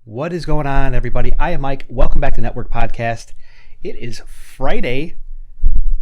What is going on, everybody? I am Mike. Welcome back to Network Podcast. It is Friday,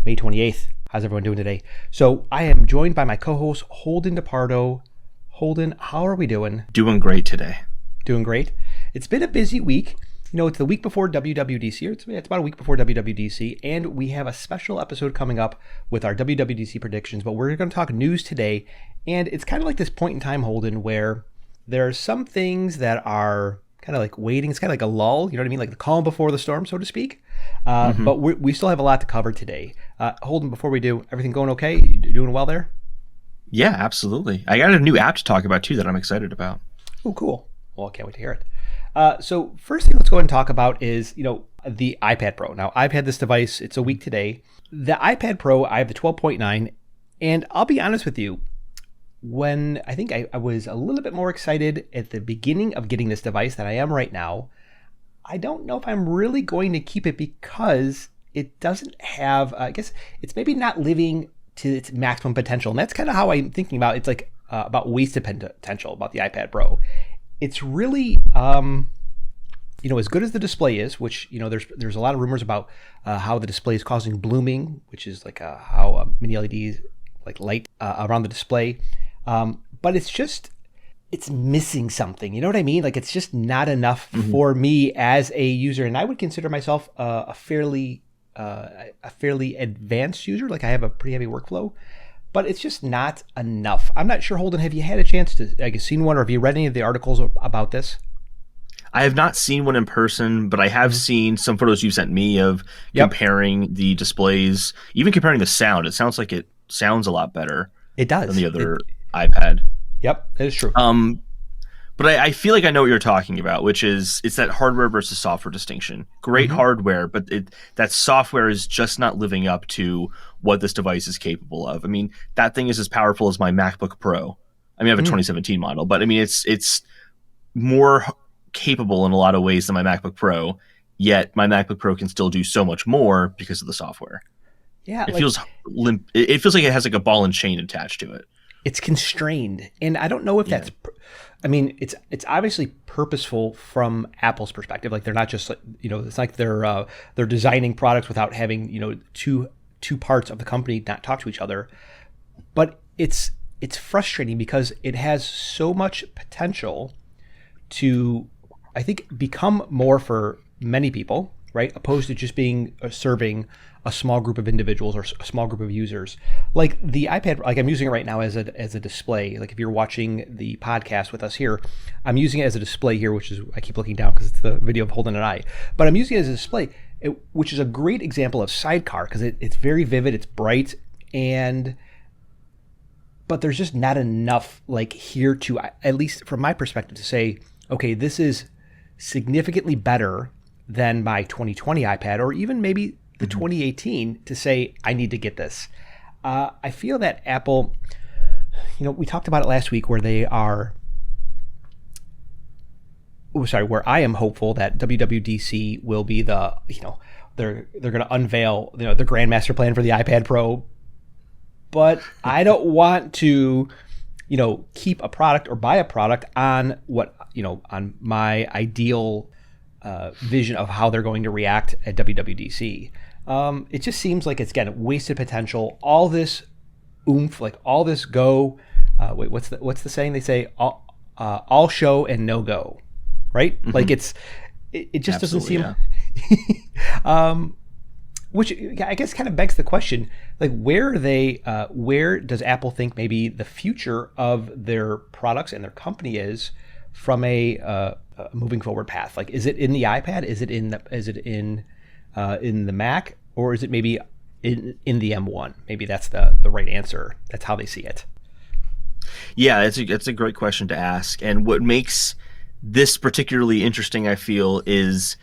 May 28th. How's everyone doing today? So I am joined by my co-host, Holden DePardo. Holden, how are we doing? Doing great today. Doing great. It's been a busy week. You know, it's the week before WWDC, or it's about a week before WWDC, and we have a special episode coming up with our WWDC predictions, but we're going to talk news today, and it's kind of like this point in time, Holden, where there are some things that are kind of like waiting. It's kind of like a lull, you know what I mean? Like the calm before the storm, so to speak. But we still have a lot to cover today. Holden, before we do, everything going okay? You doing well there? Yeah, absolutely. I got a new app to talk about too that I'm excited about. Oh, cool. Well, I can't wait to hear it. So first thing let's go ahead and talk about is, the iPad Pro. Now, I've had this device. It's a week today. The iPad Pro, I have the 12.9, and I'll be honest with you, when I think I was a little bit more excited at the beginning of getting this device than I am right now, I don't know if I'm really going to keep it because it doesn't have, I guess it's maybe not living to its maximum potential. And that's kind of how I'm thinking about it's like about wasted potential about the iPad Pro. It's really, as good as the display is, which, there's a lot of rumors about how the display is causing blooming, which is like how mini LEDs like light around the display. But it's missing something. You know what I mean? Like it's just not enough for me as a user. And I would consider myself a fairly advanced user. Like I have a pretty heavy workflow, but it's just not enough. I'm not sure, Holden, have you had a chance to, seen one, or have you read any of the articles about this? I have not seen one in person, but I have seen some photos you sent me of comparing the displays, even comparing the sound. It sounds like it sounds a lot better. It does. Than the other iPad. Yep, that is true. But I feel like I know what you're talking about, which is it's that hardware versus software distinction. Great hardware, but that software is just not living up to what this device is capable of. I mean, that thing is as powerful as my MacBook Pro. I mean, I have a 2017 model, but I mean, it's more capable in a lot of ways than my MacBook Pro, yet my MacBook Pro can still do so much more because of the software. Yeah, it feels limp. It feels like it has like a ball and chain attached to it. It's constrained, and I don't know if that's. I mean, it's obviously purposeful from Apple's perspective. Like they're not just like it's like they're designing products without having two parts of the company not talk to each other. But it's frustrating because it has so much potential to, I think, become more for many people, right? Opposed to just being serving a small group of individuals or a small group of users. Like the iPad, like I'm using it right now as a display. Like if you're watching the podcast with us here, I'm using it as a display here, which is, I keep looking down because it's the video of Holden and I, but I'm using it as a display, which is a great example of sidecar because it's very vivid, it's bright, but there's just not enough like here to, at least from my perspective, to say, okay, this is significantly better than my 2020 iPad, or even maybe the 2018, to say I need to get this. I feel that Apple, we talked about it last week, where they are. Where I am hopeful that WWDC will be the, they're going to unveil, the Grandmaster Plan for the iPad Pro, but I don't want to, keep a product or buy a product on what, on my ideal vision of how they're going to react at WWDC. It just seems like it's again wasted potential. All this oomph, like all this go. What's the saying? They say all show and no go, right? Like it just doesn't seem. Yeah. Which I guess kind of begs the question, like where does Apple think maybe the future of their products and their company is from a moving forward path? Like, is it in the iPad? Is it in the Mac, or is it maybe in the M1? Maybe that's the right answer. That's how they see it. Yeah, it's a great question to ask. And what makes this particularly interesting, I feel, is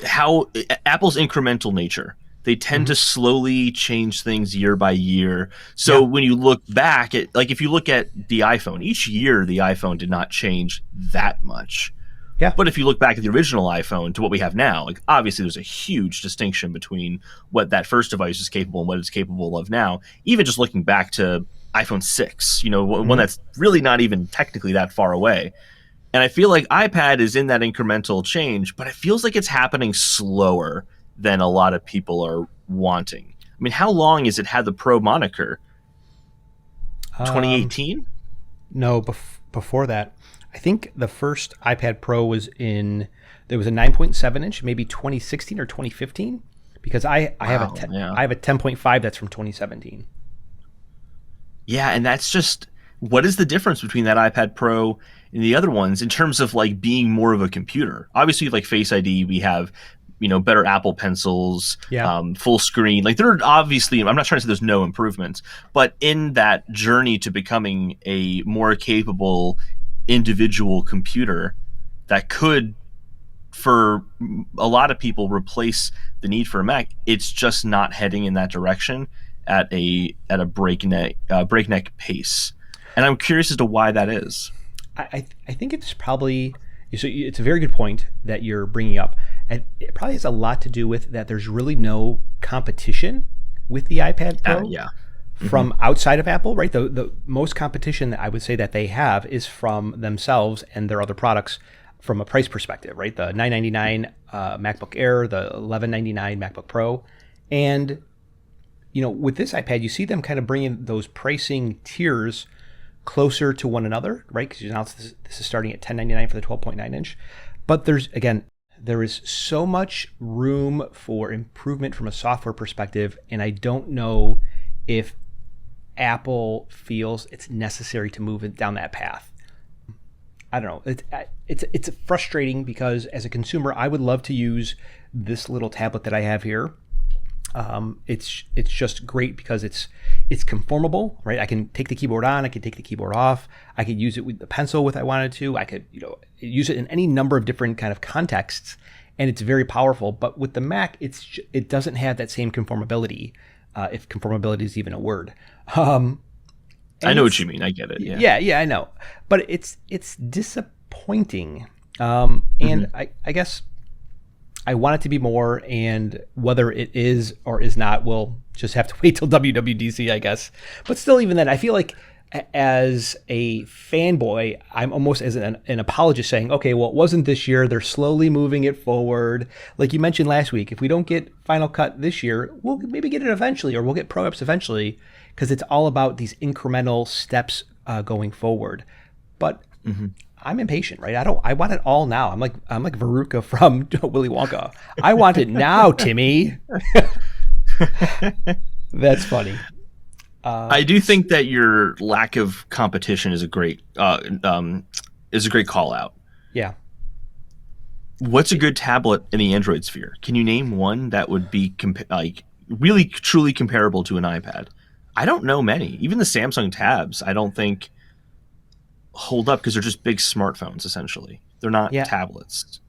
how Apple's incremental nature. They tend to slowly change things year by year. So when you look back at, like, if you look at the iPhone, each year the iPhone did not change that much. Yeah. But if you look back at the original iPhone to what we have now, like obviously there's a huge distinction between what that first device is capable and what it's capable of now. Even just looking back to iPhone 6, one that's really not even technically that far away. And I feel like iPad is in that incremental change, but it feels like it's happening slower than a lot of people are wanting. I mean, how long has it had the Pro moniker? Um, 2018? no, before that, I think the first iPad Pro was in there was a 9.7 inch, maybe 2016 or 2015, because I have Wow, yeah. I have a 10.5 that's from 2017. Yeah, and that's just what is the difference between that iPad Pro and the other ones in terms of like being more of a computer? Obviously, like Face ID, we have better Apple Pencils, Yeah. full screen. Like there are obviously, I'm not trying to say there's no improvements, but in that journey to becoming a more capable individual computer that could, for a lot of people, replace the need for a Mac, it's just not heading in that direction at a breakneck pace. And I'm curious as to why that is. I think it's probably so. It's a very good point that you're bringing up, and it probably has a lot to do with that. There's really no competition with the iPad Pro Yeah. from outside of Apple, right? The most competition that I would say that they have is from themselves and their other products from a price perspective, right? The $999 MacBook Air, the $1199 MacBook Pro, and with this iPad, you see them kind of bringing those pricing tiers closer to one another, right? Because now this is starting at $1099 for the 12.9 inch. But there is so much room for improvement from a software perspective, and I don't know if Apple feels it's necessary to move it down that path. I don't know. It's frustrating because as a consumer, I would love to use this little tablet that I have here. It's just great because it's conformable, right? I can take the keyboard on, I can take the keyboard off, I could use it with the pencil if I wanted to, I could use it in any number of different kind of contexts, and it's very powerful. But with the Mac, it doesn't have that same conformability, if conformability is even a word. I know what you mean. I get it. Yeah, I know, but it's disappointing, and I guess I want it to be more, and whether it is or is not, we'll just have to wait till WWDC, I guess. But still, even then, I feel like as a fanboy, I'm almost as an apologist saying, okay, well, it wasn't this year. They're slowly moving it forward. Like you mentioned last week, if we don't get Final Cut this year, we'll maybe get it eventually, or we'll get Pro Apps eventually, because it's all about these incremental steps going forward. But I'm impatient, right? I want it all now. I'm like Veruca from Willy Wonka. I want it now, Timmy. That's funny. I do think that your lack of competition is a great call out. Yeah. What's a good tablet in the Android sphere? Can you name one that would be really truly comparable to an iPad? I don't know many. Even the Samsung tabs, I don't think hold up because they're just big smartphones essentially. They're not tablets.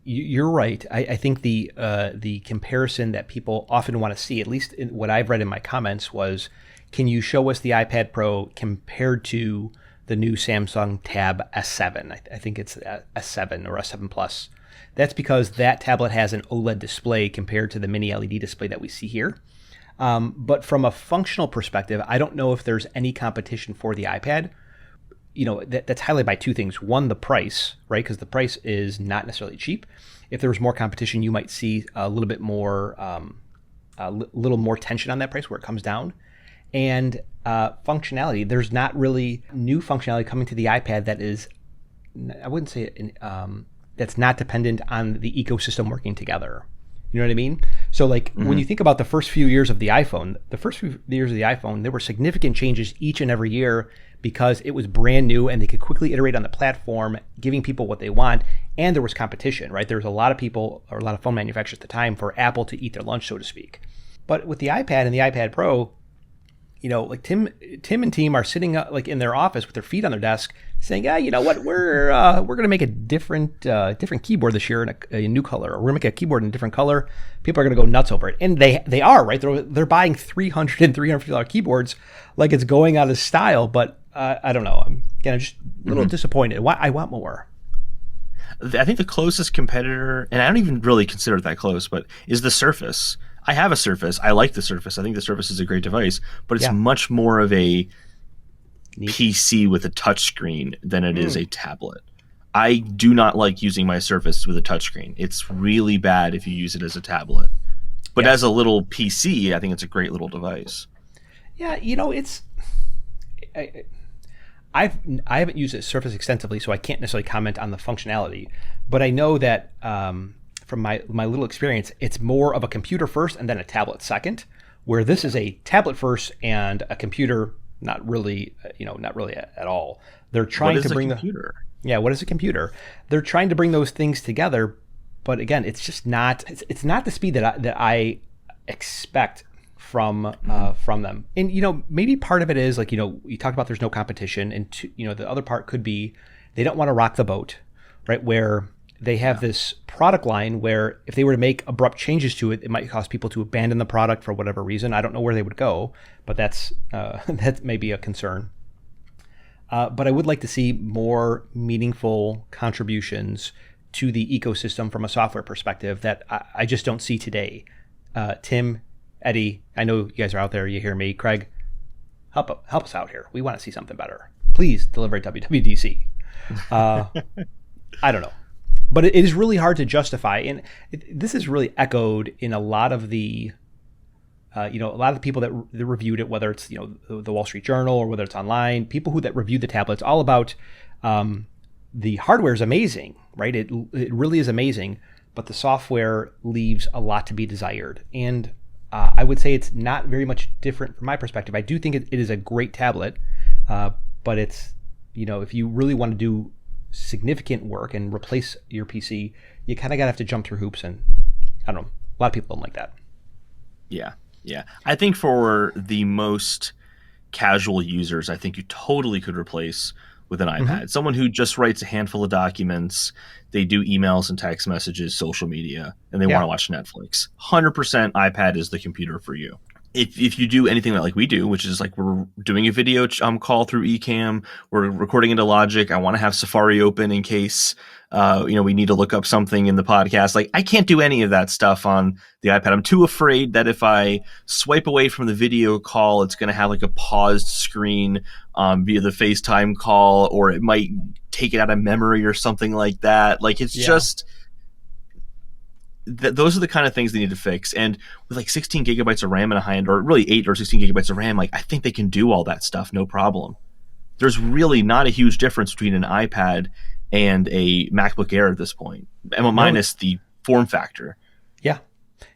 You're right. I think the comparison that people often want to see, at least in what I've read in my comments, was, can you show us the iPad Pro compared to the new Samsung Tab S7? I think it's S7 or S7 Plus. That's because that tablet has an OLED display compared to the mini LED display that we see here. But from a functional perspective, I don't know if there's any competition for the iPad. That's highlighted by two things. One, the price, right? Because the price is not necessarily cheap. If there was more competition, you might see a little bit more, little more tension on that price where it comes down. And functionality, there's not really new functionality coming to the iPad that is, I wouldn't say that's not dependent on the ecosystem working together. You know what I mean? So like when you think about the first few years of the iPhone, there were significant changes each and every year because it was brand new and they could quickly iterate on the platform, giving people what they want. And there was competition, right? There was a lot of people or a lot of phone manufacturers at the time for Apple to eat their lunch, so to speak. But with the iPad and the iPad Pro, like Tim and team are sitting like in their office with their feet on their desk saying, you know what, we're going to make a different keyboard this year in a new color, or we're going to make a keyboard in a different color. People are going to go nuts over it. And they are, right? They're buying $300 and $350 keyboards like it's going out of style. But I don't know. I'm just a little disappointed. I want more. I think the closest competitor, and I don't even really consider it that close, but is the Surface. I have a Surface. I like the Surface. I think the Surface is a great device, but it's much more of a Neat. PC with a touchscreen than it is a tablet. I do not like using my Surface with a touchscreen. It's really bad if you use it as a tablet. But as a little PC, I think it's a great little device. Yeah, it's. I haven't used it Surface extensively, so I can't necessarily comment on the functionality. But I know that from my little experience, it's more of a computer first and then a tablet second. Where this is a tablet first and a computer, not really at all. They're trying to bring computer? What is a computer? They're trying to bring those things together, but again, it's just not. It's not the speed that I expect from them. And maybe part of it is like you talked about there's no competition, and the other part could be they don't want to rock the boat, right? Where they have this product line where if they were to make abrupt changes to it, it might cause people to abandon the product for whatever reason. I don't know where they would go, but that's that may be a concern. But I would like to see more meaningful contributions to the ecosystem from a software perspective that I just don't see today. Tim, Eddie, I know you guys are out there. You hear me. Craig, help us out here. We want to see something better. Please deliver at WWDC. I don't know. But it is really hard to justify. And this is really echoed in a lot of the a lot of the people that reviewed it, whether it's the Wall Street Journal or whether it's online, people that reviewed the tablets, all about the hardware is amazing, right? It really is amazing, but the software leaves a lot to be desired. And I would say it's not very much different from my perspective. I do think it is a great tablet, but it's if you really want to do significant work and replace your PC, you kind of gotta have to jump through hoops, and I don't know. A lot of people don't like that. Yeah. I think for the most casual users, I think you totally could replace with an iPad. Someone who just writes a handful of documents, they do emails and text messages, social media, and they want to watch Netflix. 100% iPad is the computer for you. If you do anything like we do, which is like we're doing a video call through Ecamm, we're recording into Logic. I want to have Safari open in case we need to look up something in the podcast. Like I can't do any of that stuff on the iPad. I'm too afraid that if I swipe away from the video call, it's going to have like a paused screen via the FaceTime call, or it might take it out of memory or something like that. Like it's just. Those are the kind of things they need to fix. And with like 16 gigabytes of RAM in a high end, or really 8 or 16 gigabytes of RAM, like I think they can do all that stuff, no problem. There's really not a huge difference between an iPad and a MacBook Air at this point, minus the form factor. Yeah,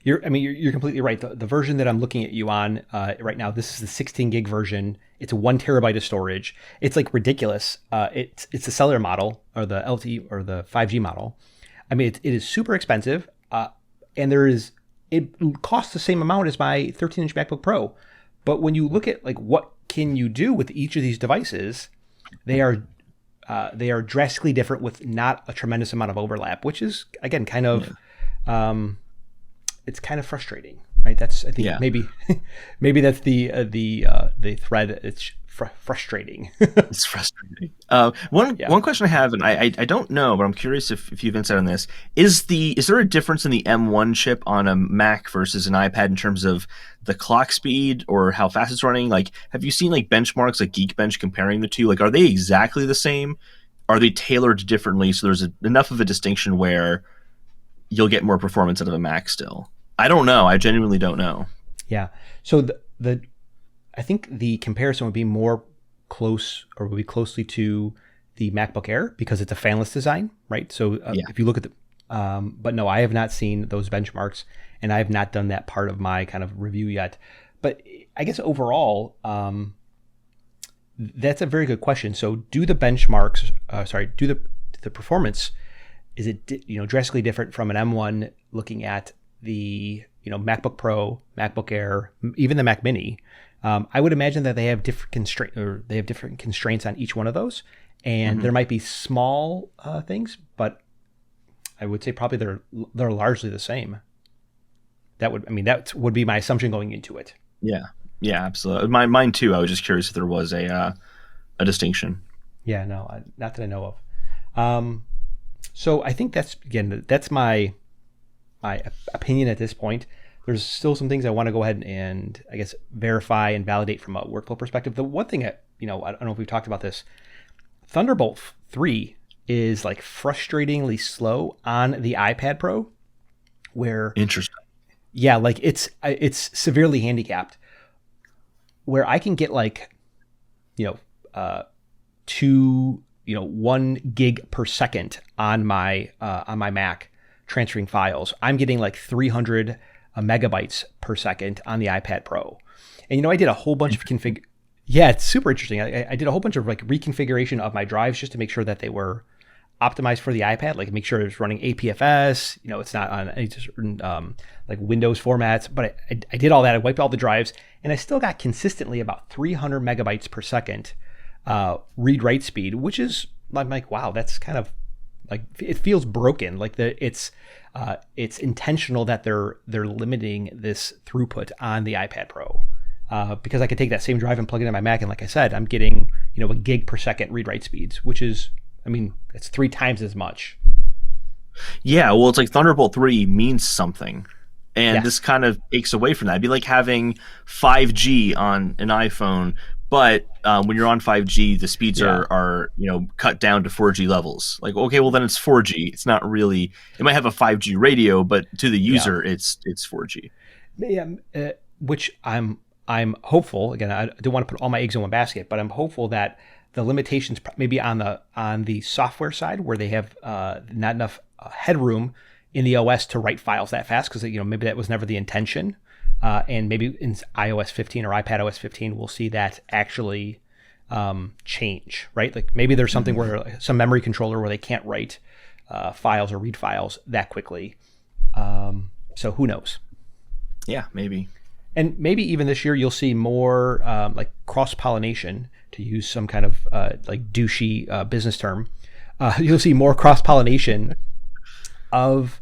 you're completely right. The version that I'm looking at you on right now, this is the 16 gig version. It's a 1 terabyte of storage. It's like ridiculous. It's the cellular model or the LTE or the 5G model. I mean, it is super expensive. And it costs the same amount as my 13-inch MacBook Pro. But when you look at like what can you do with each of these devices, they are drastically different with not a tremendous amount of overlap, which is again kind of it's kind of frustrating, right? That's I think maybe that's the thread. It's frustrating. It's frustrating. One question I have, and I don't know, but I'm curious if you've insight on this. Is there a difference in the M1 chip on a Mac versus an iPad in terms of the clock speed or how fast it's running? Like, have you seen like benchmarks like Geekbench comparing the two? Like, are they exactly the same? Are they tailored differently so there's enough of a distinction where you'll get more performance out of a Mac still? I don't know. I genuinely don't know. Yeah. So I think the comparison would be more close, or would be closely to the MacBook Air because it's a fanless design, right? So if you look at but no, I have not seen those benchmarks, and I have not done that part of my kind of review yet. But I guess overall, that's a very good question. So do the benchmarks, do the performance, is it drastically different from an M1 looking at the MacBook Pro, MacBook Air, even the Mac Mini? I would imagine that they have different constraints on each one of those, and there might be small things, but I would say probably they're largely the same. That would be my assumption going into it. Yeah, absolutely. Mine too. I was just curious if there was a distinction. Yeah, no, not that I know of. So I think that's my opinion at this point. There's still some things I want to go ahead and I guess verify and validate from a workflow perspective. The one thing I don't know if we've talked about this. Thunderbolt 3 is like frustratingly slow on the iPad Pro, where Interesting. yeah, like it's severely handicapped. Where I can get like, you know, 1 gig per second on my Mac transferring files. I'm getting like 300 megabytes per second on the iPad Pro. And I did a whole bunch of Yeah, it's super interesting. I did a whole bunch of like reconfiguration of my drives just to make sure that they were optimized for the iPad, like make sure it's running APFS. It's not on any certain like Windows formats. But I did all that. I wiped all the drives, and I still got consistently about 300 megabytes per second read-write speed, which is, I'm like, wow, that's kind of like, it feels broken. Like it's intentional that they're limiting this throughput on the iPad Pro. Because I could take that same drive and plug it in my Mac, and like I said, I'm getting a gig per second read-write speeds, which is, it's 3 times as much. Yeah, well, it's like Thunderbolt 3 means something, and Yes. this kind of takes away from that. It'd be like having 5G on an iPhone, but when you're on 5G, the speeds are cut down to 4G levels. Like, okay, well then it's 4G. It's not really. It might have a 5G radio, but to the user, it's 4G. Yeah, which I'm hopeful. Again, I don't want to put all my eggs in one basket, but I'm hopeful that the limitations maybe on the software side, where they have not enough headroom in the OS to write files that fast, because maybe that was never the intention, and maybe in iOS 15 or iPadOS 15 we'll see that actually change, right? Like maybe there's something where like, some memory controller where they can't write files or read files that quickly. So who knows? Yeah, maybe. And maybe even this year you'll see more like cross-pollination, to use some kind of like douchey business term. You'll see more cross-pollination of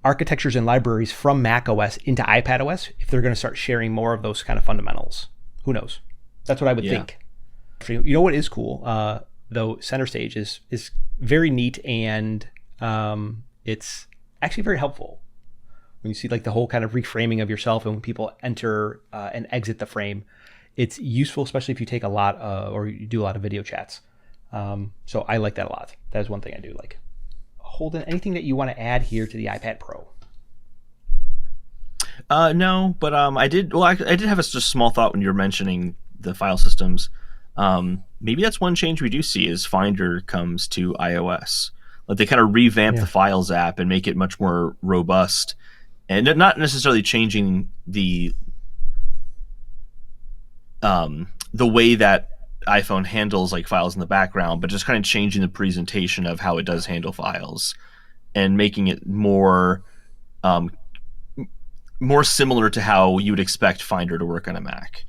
architectures and libraries from Mac OS into iPad OS if they're going to start sharing more of those kind of fundamentals. Who knows? That's what I would think. What is cool, though, Center Stage is very neat, and it's actually very helpful. When you see like the whole kind of reframing of yourself, and when people enter and exit the frame, it's useful, especially if you take a lot or you do a lot of video chats. So I like that a lot. That is one thing I do like. Holden, anything that you want to add here to the iPad Pro? No, but I did have just a small thought when you were mentioning the file systems. Maybe that's one change we do see is Finder comes to iOS. Like they kind of revamp the Files app and make it much more robust. And not necessarily changing the way that iPhone handles like files in the background, but just kind of changing the presentation of how it does handle files and making it more similar to how you would expect Finder to work on a Mac.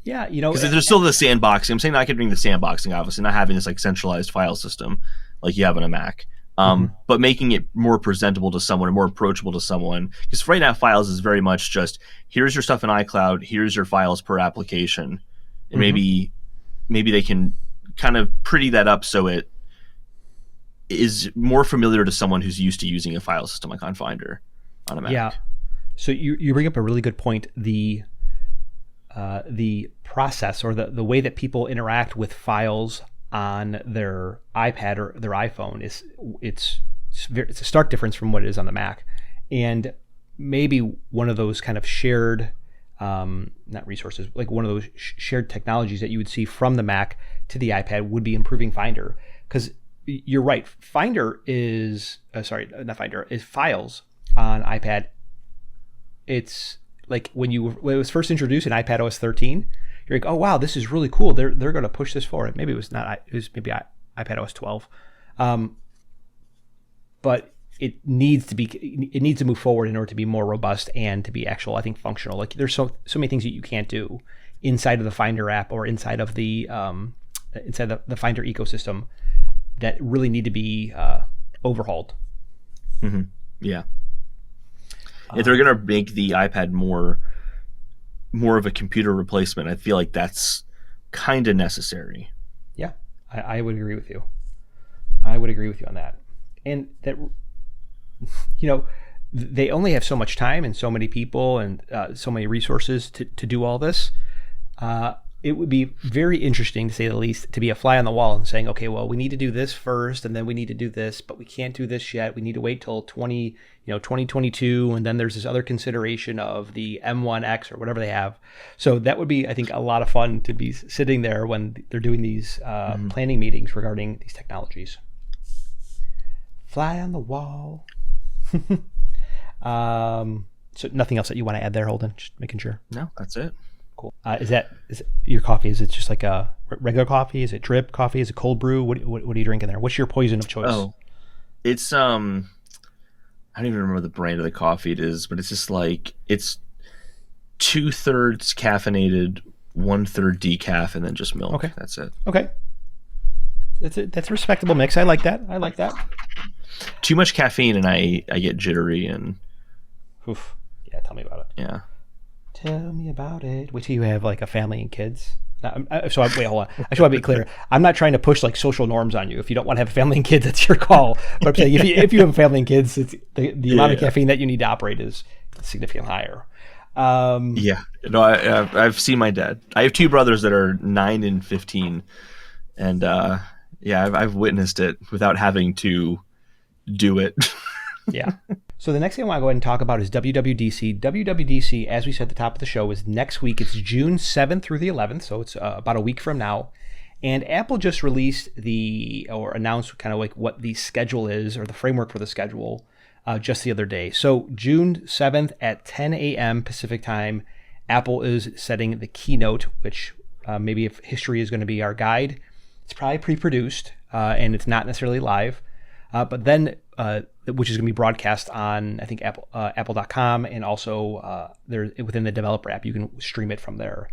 Yeah, because there's still the sandboxing. I'm saying not getting the sandboxing, obviously, not having this like centralized file system like you have on a Mac. But making it more presentable to someone and more approachable to someone. Because right now, Files is very much just, here's your stuff in iCloud, here's your files per application. And maybe they can kind of pretty that up so it is more familiar to someone who's used to using a file system like on Finder on a Mac. Yeah. So you bring up a really good point. The process, or the way that people interact with files on their iPad or their iPhone it's a stark difference from what it is on the Mac. And maybe one of those kind of shared not resources, like one of those shared technologies that you would see from the Mac to the iPad would be improving Finder. Because you're right, Finder is is Files on iPad. It's like when it was first introduced in iPadOS 13, you're like, oh wow, this is really cool. They're going to push this forward. Maybe it was not. It was maybe iPadOS 12, but it needs to move forward in order to be more robust and to be actual, I think, functional. Like there's so many things that you can't do inside of the Finder app or inside of the Finder ecosystem that really need to be overhauled. Mm-hmm. Yeah. If they're going to make the iPad more of a computer replacement, I feel like that's kind of necessary. Yeah, I would agree with you. I would agree with you on that. And that, they only have so much time and so many people and so many resources to do all this. it would be very interesting, to say the least, to be a fly on the wall and saying, okay, well, we need to do this first, and then we need to do this, but we can't do this yet. We need to wait till 2022, and then there's this other consideration of the M1X or whatever they have. So that would be, I think, a lot of fun to be sitting there when they're doing these planning meetings regarding these technologies. Fly on the wall. So nothing else that you want to add there, Holden? Just making sure. No, that's it. Cool. Is it your coffee? Is it just like a regular coffee? Is it drip coffee? Is it cold brew? What are you drinking there? What's your poison of choice? Oh, it's I don't even remember the brand of the coffee it is, but it's just like it's 2/3 caffeinated, 1/3 decaf, and then just milk. Okay, that's it. Okay, that's a respectable mix. I like that. Too much caffeine and I get jittery and. Oof. Yeah, tell me about it. Yeah. Tell me about it. Wait till you have like a family and kids. Wait, hold on. I should want to be clear. I'm not trying to push like social norms on you. If you don't want to have a family and kids, that's your call. But I'm saying if you have a family and kids, it's the amount of caffeine that you need to operate is significantly higher. Yeah. No, I've seen my dad. I have two brothers that are 9 and 15, and I've witnessed it without having to do it. Yeah. So the next thing I want to go ahead and talk about is WWDC. WWDC, as we said at the top of the show, is next week. It's June 7th through the 11th, so it's about a week from now. And Apple just released announced kind of like what the schedule is, or the framework for the schedule, just the other day. So June 7th at 10 a.m. Pacific time, Apple is setting the keynote, which maybe if history is going to be our guide, it's probably pre-produced and it's not necessarily live. But then, which is going to be broadcast on, I think, Apple.com, and also there within the developer app, you can stream it from there.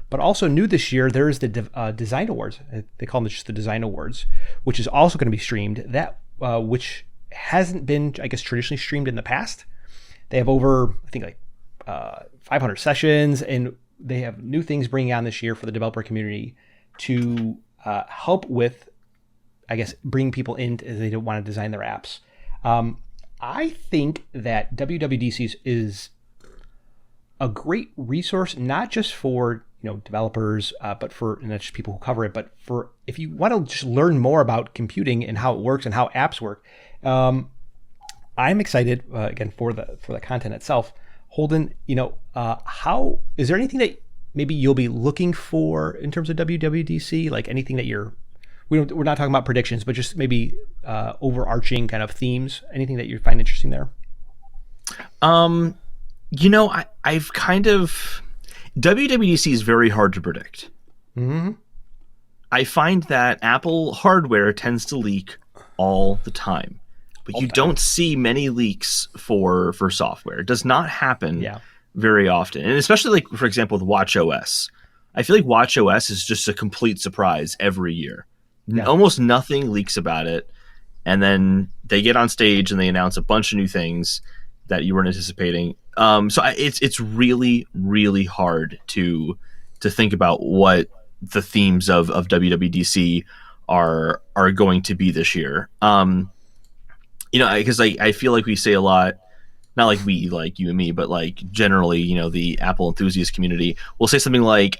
But also new this year, there is the Design Awards. They call them just the Design Awards, which is also going to be streamed. That which hasn't been, I guess, traditionally streamed in the past. They have over, I think, like 500 sessions, and they have new things bringing on this year for the developer community to help with, I guess, bring people in as they want to design their apps. I think that WWDC is a great resource, not just for developers, but for not just people who cover it, but for if you want to just learn more about computing and how it works and how apps work. I'm excited again for the content itself. Holden, how is there anything that maybe you'll be looking for in terms of WWDC? Like anything that we're not talking about predictions, but just maybe overarching kind of themes. Anything that you find interesting there? I've kind of WWDC is very hard to predict. Mm-hmm. I find that Apple hardware tends to leak all the time, but you don't see many leaks for software. It does not happen very often, and especially like for example with watchOS. I feel like watchOS is just a complete surprise every year. Yeah. Almost nothing leaks about it, and then they get on stage and they announce a bunch of new things that you weren't anticipating. It's really, really hard to think about what the themes of WWDC are going to be this year. Because I feel like we say a lot, not like we, like you and me, but like generally, the Apple enthusiast community will say something like,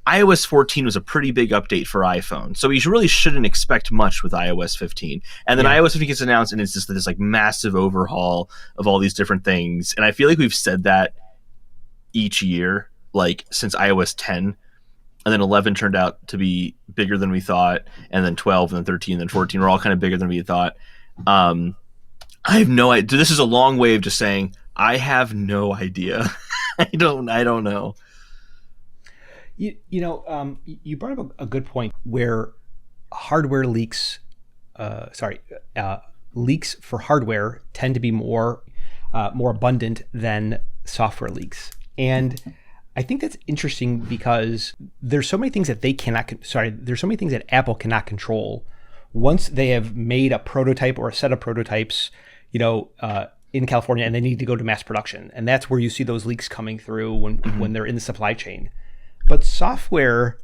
iOS 14 was a pretty big update for iPhone, so you really shouldn't expect much with iOS 15. And then iOS 15 gets announced, and it's just this like massive overhaul of all these different things. And I feel like we've said that each year, like since iOS 10, and then 11 turned out to be bigger than we thought, and then 12, and then 13, and then 14 were all kind of bigger than we thought. I have no idea. This is a long way of just saying I have no idea. I don't know. You brought up a good point where hardware leaks, leaks for hardware tend to be more abundant than software leaks. And I think that's interesting because there's so many things that there's so many things that Apple cannot control. Once they have made a prototype or a set of prototypes, in California, and they need to go to mass production. And that's where you see those leaks coming through when they're in the supply chain. But software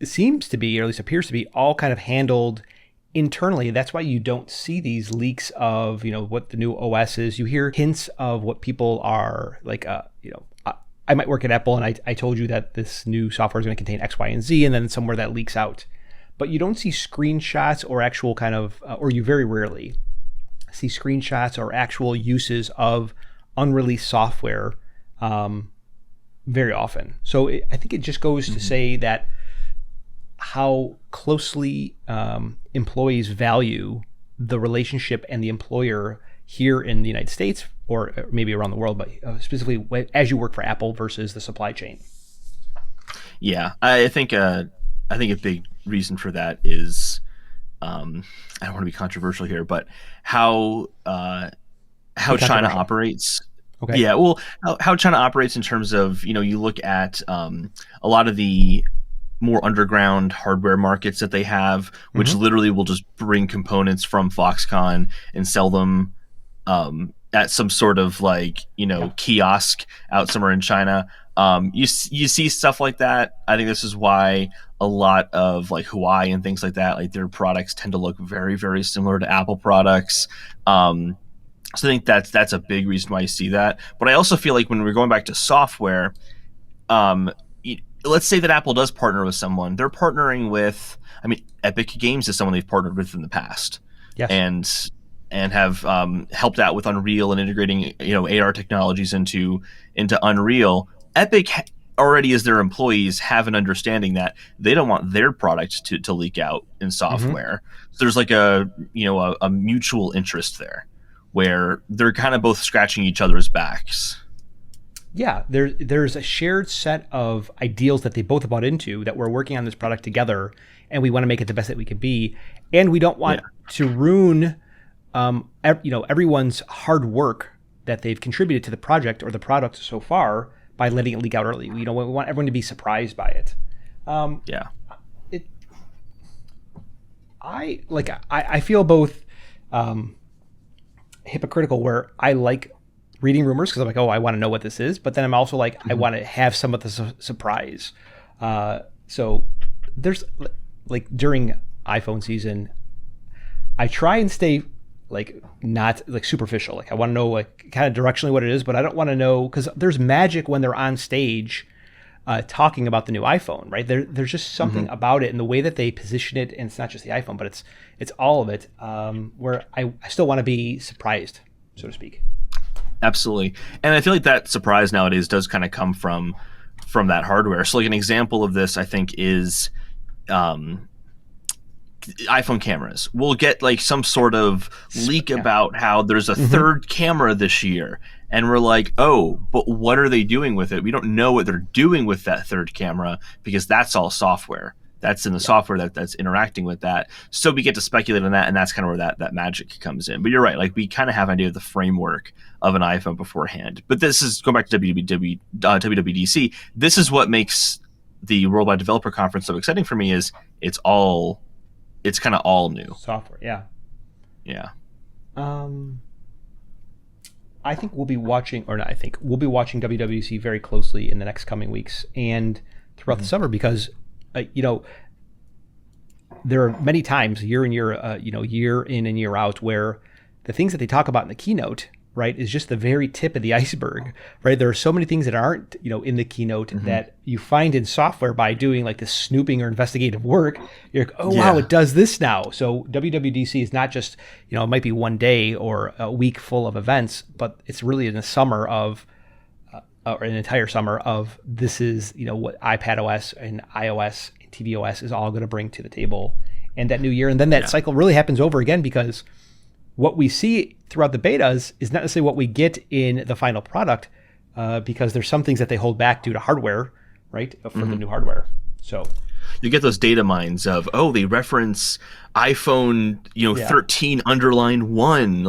seems to be, or at least appears to be, all kind of handled internally. That's why you don't see these leaks of, what the new OS is. You hear hints of what people are like, I might work at Apple and I told you that this new software is going to contain X, Y, and Z, and then somewhere that leaks out. But you don't see screenshots or actual kind of, or you very rarely see screenshots or actual uses of unreleased software very often. So I think it just goes to say that how closely employees value the relationship and the employer here in the United States, or maybe around the world, but specifically as you work for Apple versus the supply chain. Yeah, I think a big reason for that is, I don't want to be controversial here, but how China operates. Okay. Yeah, well, how China operates in terms of, you look at a lot of the more underground hardware markets that they have, which literally will just bring components from Foxconn and sell them at some sort of kiosk out somewhere in China. You see stuff like that. I think this is why a lot of like Huawei and things like that, like their products tend to look very, very similar to Apple products. So I think that's a big reason why you see that. But I also feel like when we're going back to software, let's say that Apple does partner with someone. They're partnering with, Epic Games is someone they've partnered with in the past. Yes. And have helped out with Unreal and integrating AR technologies into Unreal. Epic already, as their employees, have an understanding that they don't want their product to leak out in software. So there's like a mutual interest there, where they're kind of both scratching each other's backs. Yeah, there's a shared set of ideals that they both bought into, that we're working on this product together, and we want to make it the best that we can be, and we don't want to ruin everyone's hard work that they've contributed to the project or the product so far by letting it leak out early. We want everyone to be surprised by it. I feel both hypocritical, where I like reading rumors because I'm like, oh, I want to know what this is, but then I'm also like, I want to have some of the surprise. So there's like during iPhone season, I try and stay not superficial. Like I want to know kind of directionally what it is, but I don't want to know, because there's magic when they're on stage talking about the new iPhone, right? There's just something about it and the way that they position it, and it's not just the iPhone, but it's all of it, where I still want to be surprised, so to speak. Absolutely. And I feel like that surprise nowadays does kind of come from that hardware. So like an example of this, I think, is iPhone cameras. We'll get like some sort of leak about how there's a third camera this year, and we're like, oh, but what are they doing with it? We don't know what they're doing with that third camera, because that's all software. That's in the software that's interacting with that. So we get to speculate on that, and that's kind of where that magic comes in. But you're right, like we kind of have an idea of the framework of an iPhone beforehand. But this is, going back to WWDC, this is what makes the Worldwide Developer Conference so exciting for me, is it's kind of all new software. Yeah. I think we'll be watching WWDC very closely in the next coming weeks and throughout the summer, because there are many times year in year and year out, where the things that they talk about in the keynote, right, is just the very tip of the iceberg, right? There are so many things that aren't, in the keynote that you find in software by doing like this snooping or investigative work. You're like, oh, wow, it does this now. So WWDC is not just, it might be one day or a week full of events, but it's really in the summer of, or an entire summer of, this is, what iPadOS and iOS and tvOS is all going to bring to the table and that new year. And then that cycle really happens over again, because what we see throughout the betas is not necessarily what we get in the final product, because there's some things that they hold back due to hardware, right, for the new hardware. So you get those data mines of, oh, they reference iPhone 13 underline 1,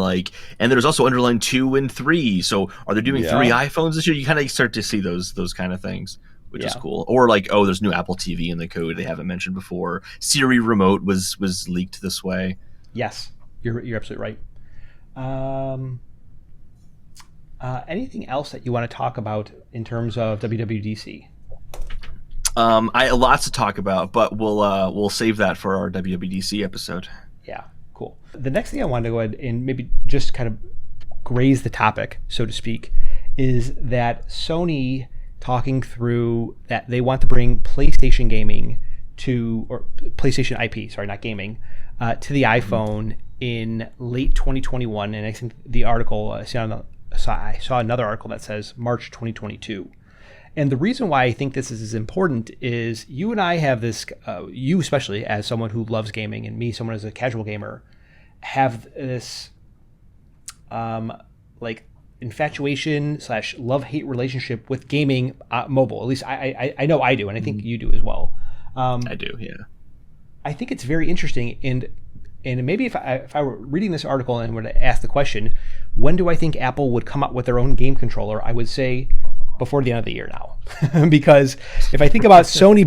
and there's also underline 2 and 3. So are they doing 3 iPhones this year? You kind of start to see those kind of things, which is cool. Or like, oh, there's new Apple TV in the code they haven't mentioned before. Siri remote was leaked this way. Yes. You're absolutely right. Anything else that you want to talk about in terms of WWDC? Lots to talk about, but we'll save that for our WWDC episode. Yeah, cool. The next thing I wanted to go ahead and maybe just kind of graze the topic, so to speak, is that Sony talking through that they want to bring PlayStation gaming to, or PlayStation IP, sorry, not gaming, to the iPhone in late 2021. And I think the article, I saw another article that says March 2022. And the reason why I think this is important is you and I have this, you especially as someone who loves gaming, and me, someone as a casual gamer, have this like infatuation / love-hate relationship with gaming mobile. At least I know I do, and I think you do as well. I do, yeah. I think it's very interesting, and maybe if I were reading this article and were to ask the question, when do I think Apple would come up with their own game controller? I would say before the end of the year now, because if I think about Sony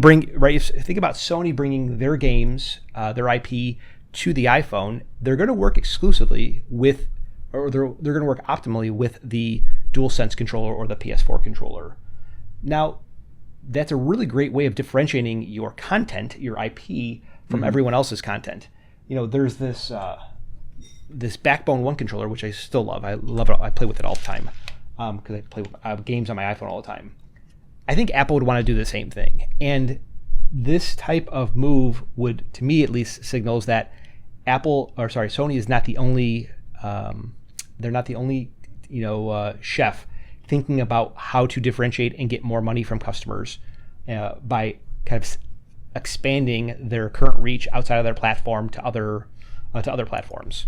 bringing their games, their IP to the iPhone, they're going to work exclusively with, or they're going to work optimally with the DualSense controller or the PS4 controller. Now, that's a really great way of differentiating your content, your IP, from everyone else's content. You know, there's this this Backbone One controller, which I still love. I love it. I play with it all the time because I play games on my iPhone all the time. I think Apple would want to do the same thing, and this type of move would, to me at least, signals that Sony is not the only. They're not the only, chef thinking about how to differentiate and get more money from customers by kind of expanding their current reach outside of their platform to other platforms.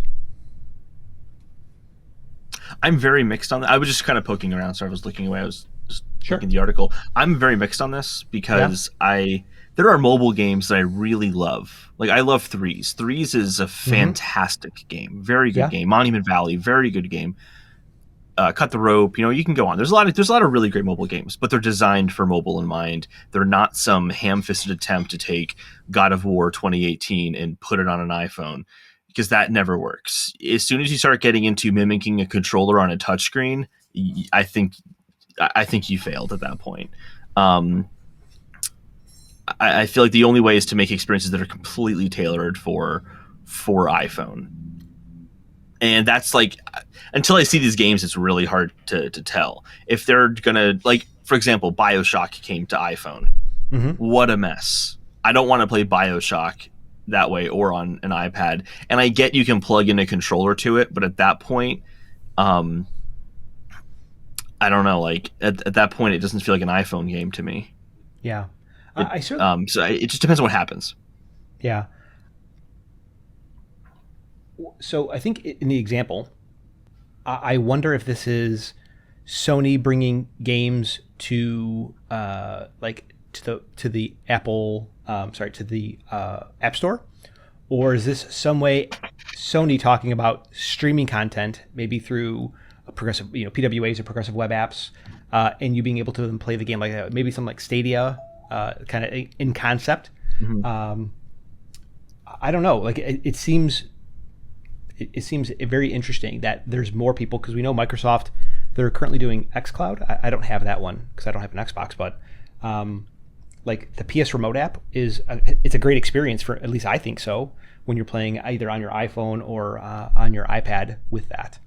I'm very mixed on that. I was just kind of poking around, so I was looking away. I was just looking at the article. I'm very mixed on this because there are mobile games that I really love. Like, I love Threes. Threes is a fantastic game. Very good game. Monument Valley, very good game. Cut the Rope, you can go on. There's a lot of really great mobile games, but they're designed for mobile in mind. They're not some ham-fisted attempt to take God of War 2018 and put it on an iPhone, because that never works. As soon as you start getting into mimicking a controller on a touchscreen, I think you failed at that point. I feel like the only way is to make experiences that are completely tailored for iPhone. And that's like, until I see these games, it's really hard to tell. If they're going to, like, for example, BioShock came to iPhone. What a mess. I don't want to play BioShock that way or on an iPad. And I get you can plug in a controller to it, but at that point, I don't know, like, at that point, it doesn't feel like an iPhone game to me. Yeah. So it just depends on what happens. Yeah. So I think in the example, I wonder if this is Sony bringing games to the Apple, to the App Store, or is this some way Sony talking about streaming content, maybe through a progressive, PWAs or progressive web apps, and you being able to then play the game like maybe something like Stadia, kind of in concept. I don't know. Like it seems very interesting that there's more people, because we know Microsoft, they're currently doing xCloud. I don't have that one because I don't have an Xbox, but like the PS Remote app it's a great experience, for at least I think so, when you're playing either on your iPhone or on your iPad with that.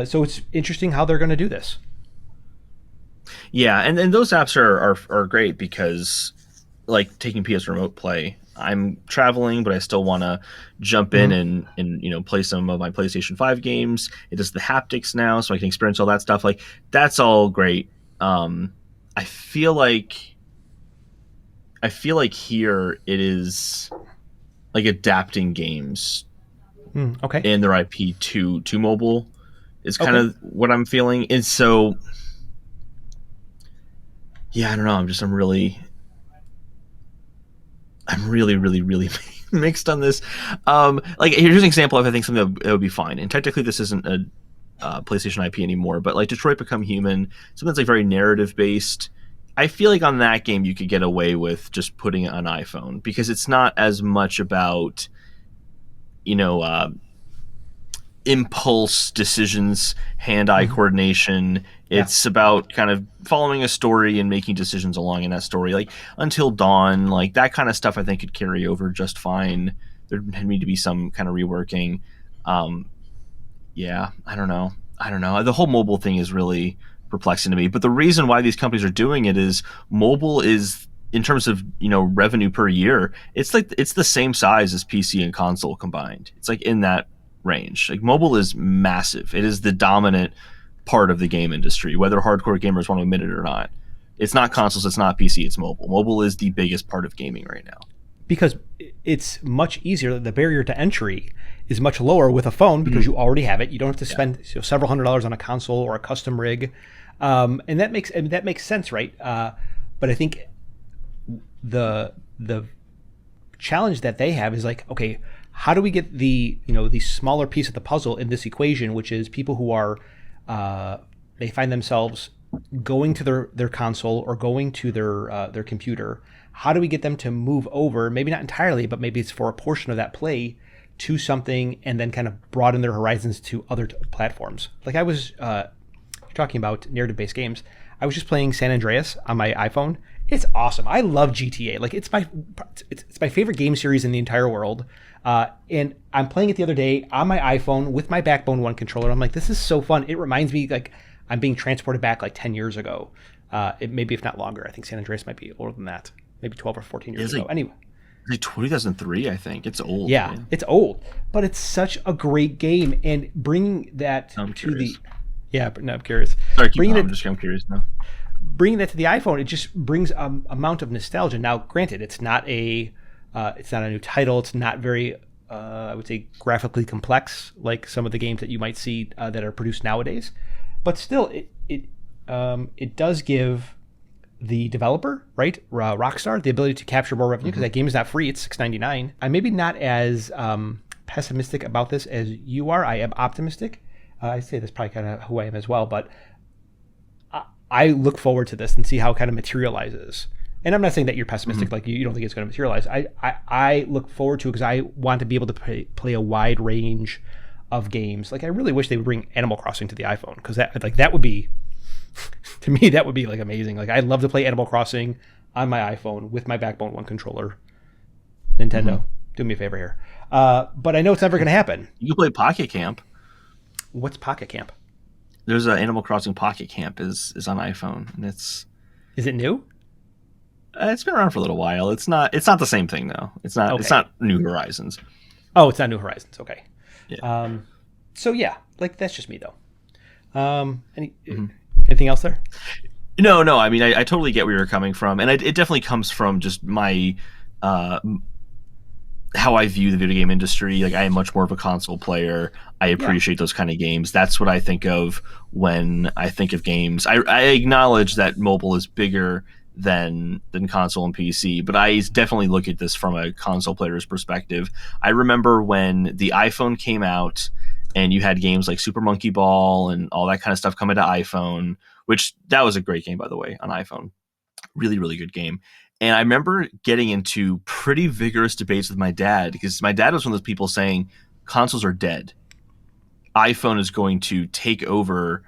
So it's interesting how they're going to do this. Yeah, and those apps are great because, like, taking PS Remote Play, I'm traveling, but I still want to jump in and play some of my PlayStation 5 games. It does the haptics now, so I can experience all that stuff. Like, that's all great. I feel like here it is like adapting games and their IP to mobile is kind of what I'm feeling. And so, yeah, I don't know. I'm really, really mixed on this. Like, here's an example of, I think, something that would be fine. And technically, this isn't a PlayStation IP anymore, but like Detroit Become Human, something that's like very narrative based. I feel like on that game you could get away with just putting it on iPhone, because it's not as much about, impulse decisions, hand-eye coordination. It's about kind of following a story and making decisions along in that story. Like Until Dawn, like that kind of stuff I think could carry over just fine. There need to be some kind of reworking. Yeah, I don't know. The whole mobile thing is really perplexing to me. But the reason why these companies are doing it is mobile is, in terms of revenue per year, it's the same size as PC and console combined. It's like in that range. Like mobile is massive. It is the dominant part of the game industry, whether hardcore gamers want to admit it or not. It's not consoles, it's not PC, it's mobile. Mobile is the biggest part of gaming right now. Because it's much easier. The barrier to entry is much lower with a phone because you already have it. You don't have to spend several $100s on a console or a custom rig, and that makes sense, right? But I think the challenge that they have is like, okay, how do we get the smaller piece of the puzzle in this equation, which is people who are they find themselves going to their console or going to their computer. How do we get them to move over, maybe not entirely, but maybe it's for a portion of that play, to something, and then kind of broaden their horizons to other platforms? Like I was talking about narrative-based games. I was just playing San Andreas on my iPhone. It's awesome. I love GTA. Like it's my favorite game series in the entire world. And I'm playing it the other day on my iPhone with my Backbone One controller. I'm like, this is so fun. It reminds me like I'm being transported back like 10 years ago. Maybe if not longer. I think San Andreas might be older than that. Maybe 12 or 14 years ago. Anyway. Like 2003, I think. It's old. Yeah, man. It's old. But it's such a great game. And bringing that I'm to curious. I'm curious. Sorry, I'm curious now. Bringing that to the iPhone, it just brings amount of nostalgia. Now, granted, it's not a new title. It's not very, I would say, graphically complex like some of the games that you might see that are produced nowadays. But still, it does give the developer, right, Rockstar, the ability to capture more revenue because that game is not free. It's $6.99. I'm maybe not as pessimistic about this as you are. I am optimistic. I say that's probably kind of who I am as well, but I look forward to this and see how it kind of materializes. And I'm not saying that you're pessimistic, like you don't think it's going to materialize. I look forward to it because I want to be able to play a wide range of games. Like I really wish they would bring Animal Crossing to the iPhone because that would be, to me, that would be like amazing. Like I'd love to play Animal Crossing on my iPhone with my Backbone One controller. Nintendo, do me a favor here. But I know it's never going to happen. You can play Pocket Camp. What's Pocket Camp? There's an Animal Crossing Pocket Camp is on iPhone, and Is it new? It's been around for a little while. It's not the same thing though. It's not. Okay. It's not New Horizons. Oh, it's not New Horizons. Okay. Yeah. So yeah, like that's just me though. Anything else there? No. I mean, I totally get where you're coming from, and it definitely comes from just my how I view the video game industry. Like I am much more of a console player. I appreciate those kind of games. That's what I think of when I think of games. I acknowledge that mobile is bigger than console and PC, but I definitely look at this from a console player's perspective. I remember when the iPhone came out and you had games like Super Monkey Ball and all that kind of stuff coming to iPhone, which that was a great game, by the way, on iPhone. Really, really good game. And I remember getting into pretty vigorous debates with my dad because my dad was one of those people saying consoles are dead. iPhone is going to take over,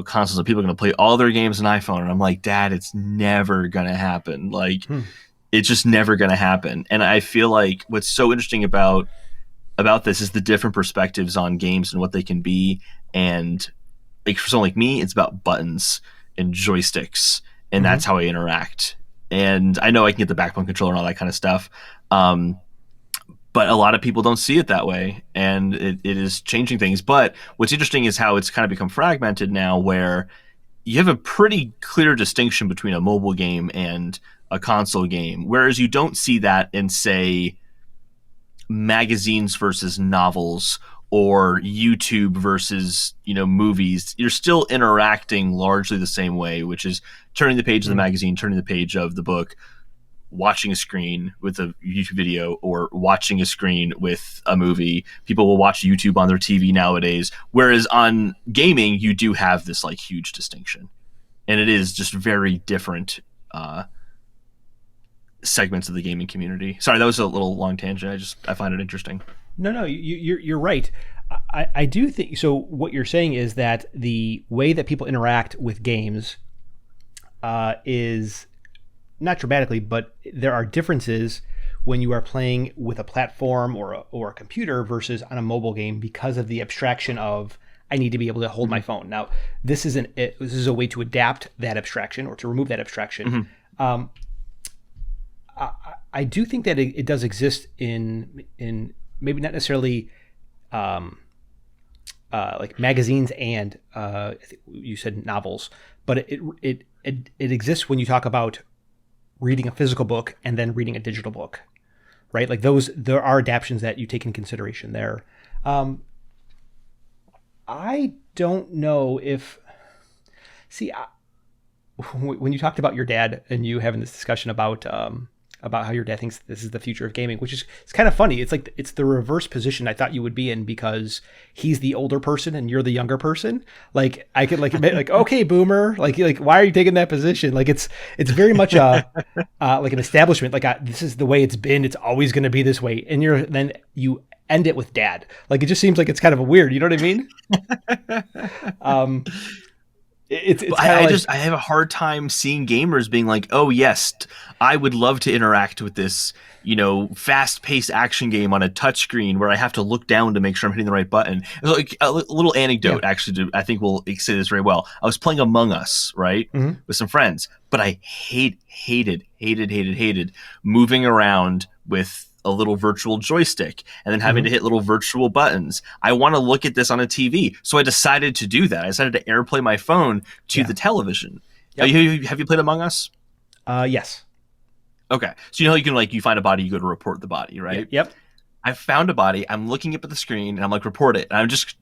consoles, and people are going to play all their games on iPhone. And I'm like, Dad, it's never going to happen. Like, it's just never going to happen. And I feel like what's so interesting about this is the different perspectives on games and what they can be. And like for someone like me, it's about buttons and joysticks, and that's how I interact. And I know I can get the Backbone controller and all that kind of stuff. But a lot of people don't see it that way, and it is changing things. But what's interesting is how it's kind of become fragmented now, where you have a pretty clear distinction between a mobile game and a console game, whereas you don't see that in, say, magazines versus novels or YouTube versus, movies. You're still interacting largely the same way, which is turning the page of the magazine, turning the page of the book, watching a screen with a YouTube video, or watching a screen with a movie. People will watch YouTube on their TV nowadays, whereas on gaming, you do have this like huge distinction. And it is just very different segments of the gaming community. Sorry, that was a little long tangent. I find it interesting. No, you're right. I do think so. What you're saying is that the way that people interact with games is not dramatically, but there are differences when you are playing with a platform or a computer versus on a mobile game because of the abstraction of I need to be able to hold my phone. Now, this is a way to adapt that abstraction or to remove that abstraction. I do think that it does exist in maybe not necessarily like magazines and I think you said novels, but it exists when you talk about reading a physical book and then reading a digital book, right? Like there are adaptations that you take in consideration there. I don't know if, when you talked about your dad and you having this discussion about how your dad thinks this is the future of gaming, which is, it's kind of funny. It's like, it's the reverse position I thought you would be in, because he's the older person and you're the younger person. Like, I could like admit, like, okay, boomer, like why are you taking that position? Like it's very much like an establishment. Like this is the way it's been. It's always going to be this way. And then you end it with dad. Like, it just seems like it's kind of a weird, you know what I mean? I have a hard time seeing gamers being like, oh yes, I would love to interact with this, fast-paced action game on a touchscreen where I have to look down to make sure I'm hitting the right button. Like a little anecdote, actually, I think will say this very well. I was playing Among Us, right, with some friends, but I hated moving around with a little virtual joystick and then having to hit little virtual buttons. I want to look at this on a TV. So I decided to do that. I decided to AirPlay my phone to the television. Yep. Have you played Among Us? Yes. Okay. So you can you find a body, you go to report the body, right? Yep. I found a body. I'm looking up at the screen and I'm like, report it. And I'm just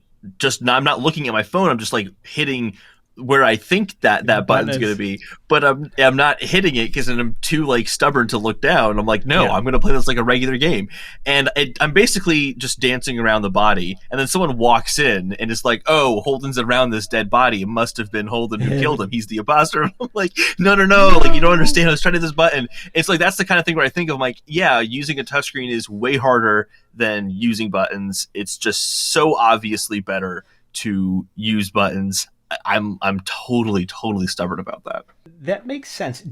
I'm not looking at my phone. I'm just like hitting where I think that button's going to be, but I'm not hitting it because I'm too stubborn to look down. I'm like, no, I'm going to play this like a regular game. And I'm basically just dancing around the body. And then someone walks in and it's like, oh, Holden's around this dead body. It must have been Holden who killed him. He's the imposter. I'm like, no. Like, you don't understand. I was trying to hit this button. It's like, that's the kind of thing where I think of like, yeah, using a touchscreen is way harder than using buttons. It's just so obviously better to use buttons. I'm totally stubborn about that. That makes sense.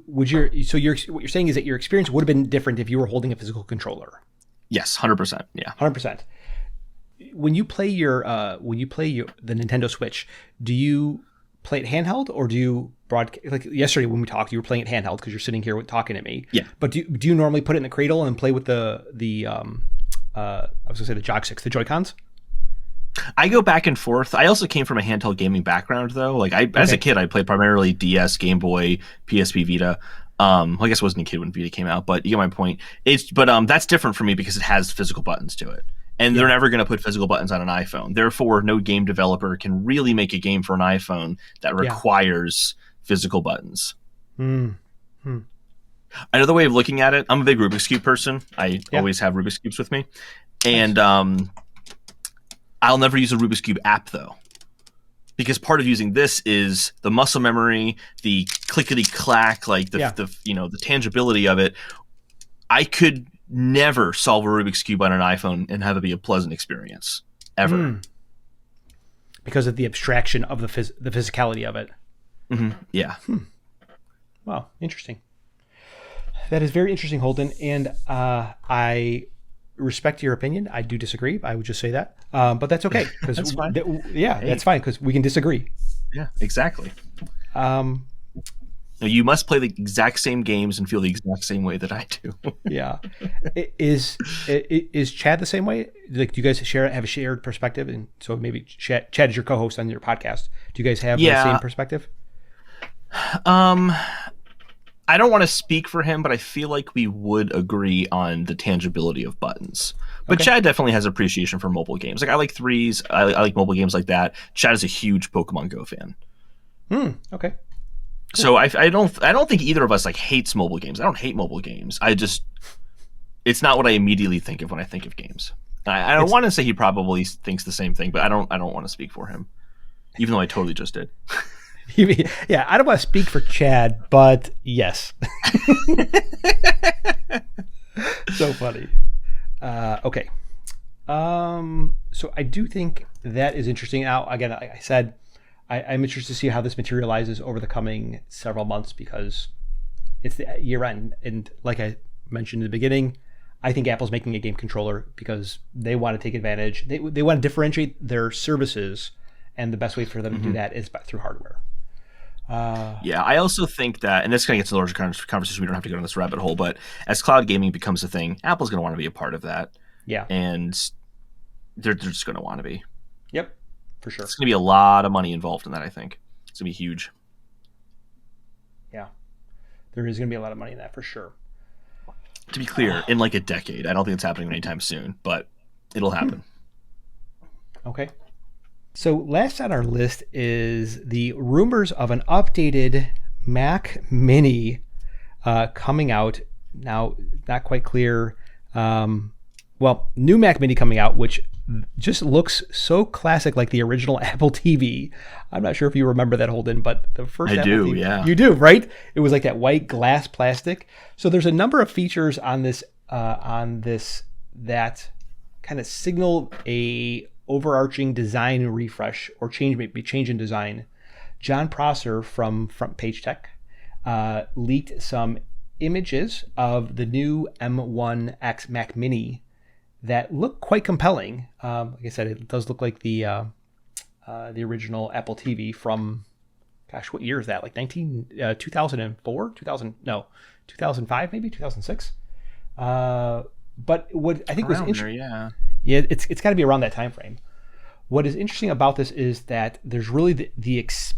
What you're saying is that your experience would have been different if you were holding a physical controller? Yes, 100%. Yeah, 100%. When you play the Nintendo Switch, do you play it handheld or do you broadcast? Like yesterday when we talked, you were playing it handheld because you're sitting here talking to me. Yeah. But do you normally put it in the cradle and play with the I was gonna say the jog sticks, the Joy-Cons? I go back and forth. I also came from a handheld gaming background, though. As a kid, I played primarily DS, Game Boy, PSP Vita. I guess I wasn't a kid when Vita came out, but you get my point. That's different for me because it has physical buttons to it, and they're never going to put physical buttons on an iPhone. Therefore, no game developer can really make a game for an iPhone that requires physical buttons. Another way of looking at it, I'm a big Rubik's Cube person. I always have Rubik's Cubes with me, and I'll never use a Rubik's Cube app, though, because part of using this is the muscle memory, the clickety-clack, the tangibility of it. I could never solve a Rubik's Cube on an iPhone and have it be a pleasant experience, ever. Because of the abstraction of the physicality of it. Yeah. Wow, interesting. That is very interesting, Holden, and I respect your opinion. I do disagree. I would just say that, but that's okay. That's fine. That's fine because we can disagree. Yeah, exactly. You must play the exact same games and feel the exact same way that I do. Yeah. Is Chad the same way? Like, do you guys have a shared perspective? And so maybe Chad is your co-host on your podcast. Do you guys have the same perspective? I don't want to speak for him, but I feel like we would agree on the tangibility of buttons. But Chad definitely has appreciation for mobile games. Like, I like threes. I like mobile games like that. Chad is a huge Pokemon Go fan. Okay. Cool. So I don't think either of us hates mobile games. I don't hate mobile games. It's not what I immediately think of when I think of games. I don't want to say he probably thinks the same thing, but I don't want to speak for him, even though I totally just did. Yeah, I don't want to speak for Chad, but yes. So funny. Okay. So I do think that is interesting. Now, again, like I said, I'm interested to see how this materializes over the coming several months because it's the year end. And like I mentioned in the beginning, I think Apple's making a game controller because they want to take advantage. They want to differentiate their services and the best way for them to do that is through hardware. Yeah, I also think that, and this kind of gets to a larger conversation, we don't have to go down this rabbit hole, but as cloud gaming becomes a thing, Apple's going to want to be a part of that. Yeah. And they're just going to want to be. Yep, for sure. It's going to be a lot of money involved in that, I think. It's going to be huge. Yeah, there is going to be a lot of money in that for sure. To be clear, in like a decade. I don't think it's happening anytime soon, but it'll happen. Okay. So last on our list is the rumors of an updated Mac Mini coming out. Now, not quite clear. New Mac Mini coming out, which just looks so classic like the original Apple TV. I'm not sure if you remember that, Holden, but the first Apple TV, yeah. You do, right? It was like that white glass plastic. So there's a number of features on this that kind of signal a overarching design refresh or change in design. John Prosser from Front Page Tech leaked some images of the new M1X Mac Mini that look quite compelling. Like I said, it does look like the original Apple TV from, gosh, what year is that? Like 2004, 2005, maybe 2006. But what I think was interesting, yeah, it's got to be around that time frame. What is interesting about this is that there's really this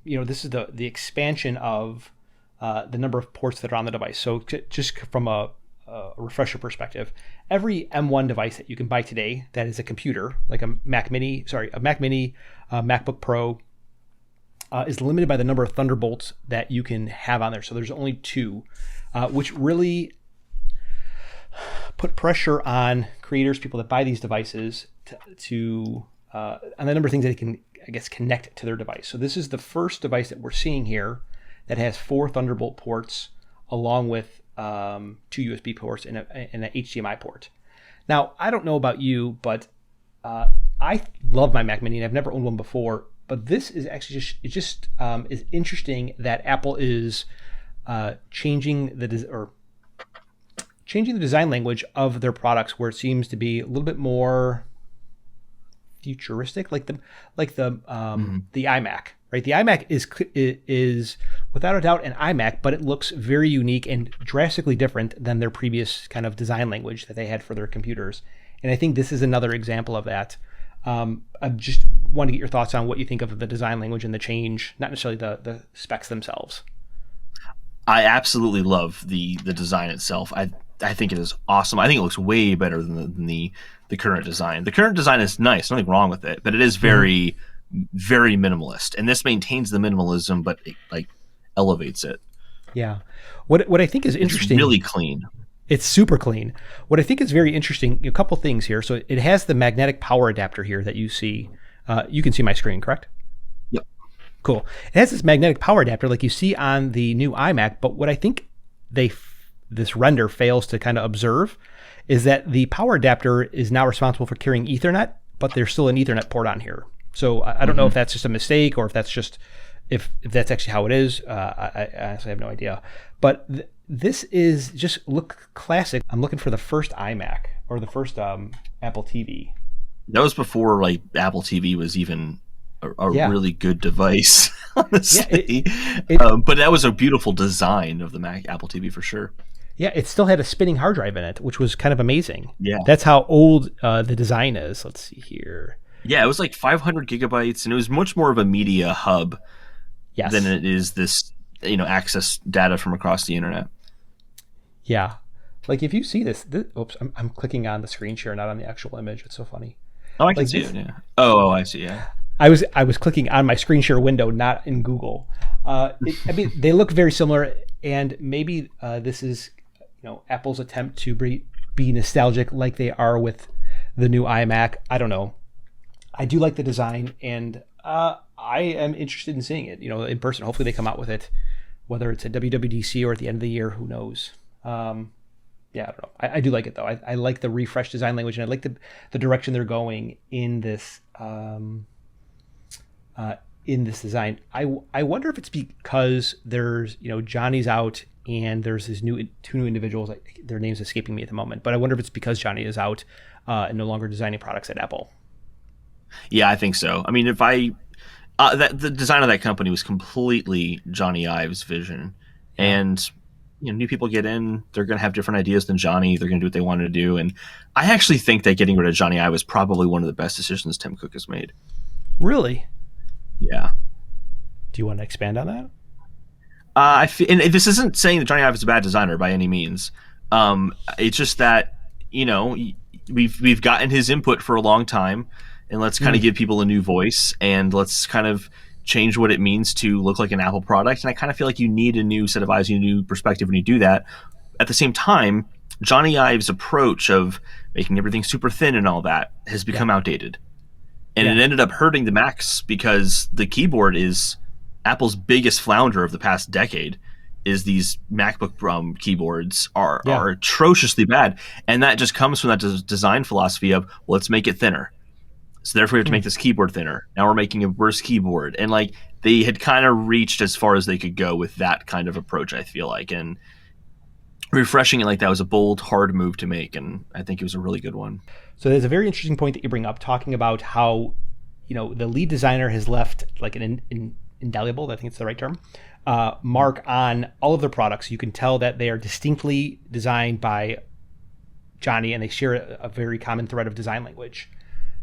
is the expansion of the number of ports that are on the device. So just from a refresher perspective, every M1 device that you can buy today that is a computer, like a Mac Mini, MacBook Pro, is limited by the number of Thunderbolts that you can have on there. So there's only 2, which really put pressure on creators, people that buy these devices, to on the number of things that they can, I guess, connect to their device. So this is the first device that we're seeing here that has 4 Thunderbolt ports, along with 2 USB ports and an HDMI port. Now, I don't know about you, but I love my Mac Mini, and I've never owned one before. But this is actually just is interesting that Apple is changing the design language of their products, where it seems to be a little bit more futuristic, like the iMac, right? The iMac is without a doubt an iMac, but it looks very unique and drastically different than their previous kind of design language that they had for their computers. And I think this is another example of that. I just want to get your thoughts on what you think of the design language and the change, not necessarily the specs themselves. I absolutely love the design itself. I think it is awesome. I think it looks way better than the current design. The current design is nice, nothing wrong with it, but it is very, very minimalist. And this maintains the minimalism, but it like elevates it. Yeah. What I think is interesting. It's really clean. It's super clean. What I think is very interesting, a couple things here. So it has the magnetic power adapter here that you see. You can see my screen, correct? Yep. Cool. It has this magnetic power adapter like you see on the new iMac, but what I think this render fails to kind of observe is that the power adapter is now responsible for carrying Ethernet, but there's still an Ethernet port on here. So I don't know if that's just a mistake or if that's just if that's actually how it is. I honestly have no idea. But this is just look classic. I'm looking for the first iMac or the first Apple TV. That was before like Apple TV was even a really good device, honestly. But that was a beautiful design of the Apple TV for sure. Yeah, it still had a spinning hard drive in it, which was kind of amazing. Yeah. That's how old the design is. Let's see here. Yeah, it was like 500 gigabytes, and it was much more of a media hub than it is this, access data from across the internet. Yeah. Like if you see this oops, I'm clicking on the screen share, not on the actual image. It's so funny. Oh, I can see it, yeah. Oh, I see, yeah. I was clicking on my screen share window, not in Google. They look very similar, and maybe this is Apple's attempt to be nostalgic like they are with the new iMac. I don't know. I do like the design, and I am interested in seeing it, in person. Hopefully they come out with it, whether it's at WWDC or at the end of the year. Who knows? Yeah, I don't know. I do like it though. I like the refresh design language, and I like the direction they're going in this design. I wonder if it's because there's Johnny's out and there's these two new individuals. Their name's escaping me at the moment, but I wonder if it's because Johnny is out and no longer designing products at Apple. Yeah, I think so. I mean, if I that the design of that company was completely Johnny Ive's vision, Yeah. and new people get in, they're going to have different ideas than Johnny. They're going to do what they wanted to do, and I actually think that getting rid of Johnny Ive was probably one of the best decisions Tim Cook has made. Really? Yeah. Do you want to expand on that? And this isn't saying that Johnny Ive is a bad designer by any means. It's just that we've gotten his input for a long time, and let's kind of give people a new voice, and let's kind of change what it means to look like an Apple product. And I kind of feel like you need a new set of eyes, a new perspective when you do that. At the same time, Johnny Ive's approach of making everything super thin and all that has become outdated. And it ended up hurting the Macs because the keyboard is Apple's biggest flounder of the past decade. Is these MacBook keyboards are atrociously bad, and that just comes from that design philosophy of, well, let's make it thinner. So therefore, we have to make this keyboard thinner. Now we're making a worse keyboard, and like they had kind of reached as far as they could go with that kind of approach. I feel like, and refreshing it like that was a bold, hard move to make, and I think it was a really good one. So there's a very interesting point that you bring up, talking about how, the lead designer has left like an indelible, I think it's the right term, mark on all of their products. You can tell that they are distinctly designed by Johnny, and they share a very common thread of design language.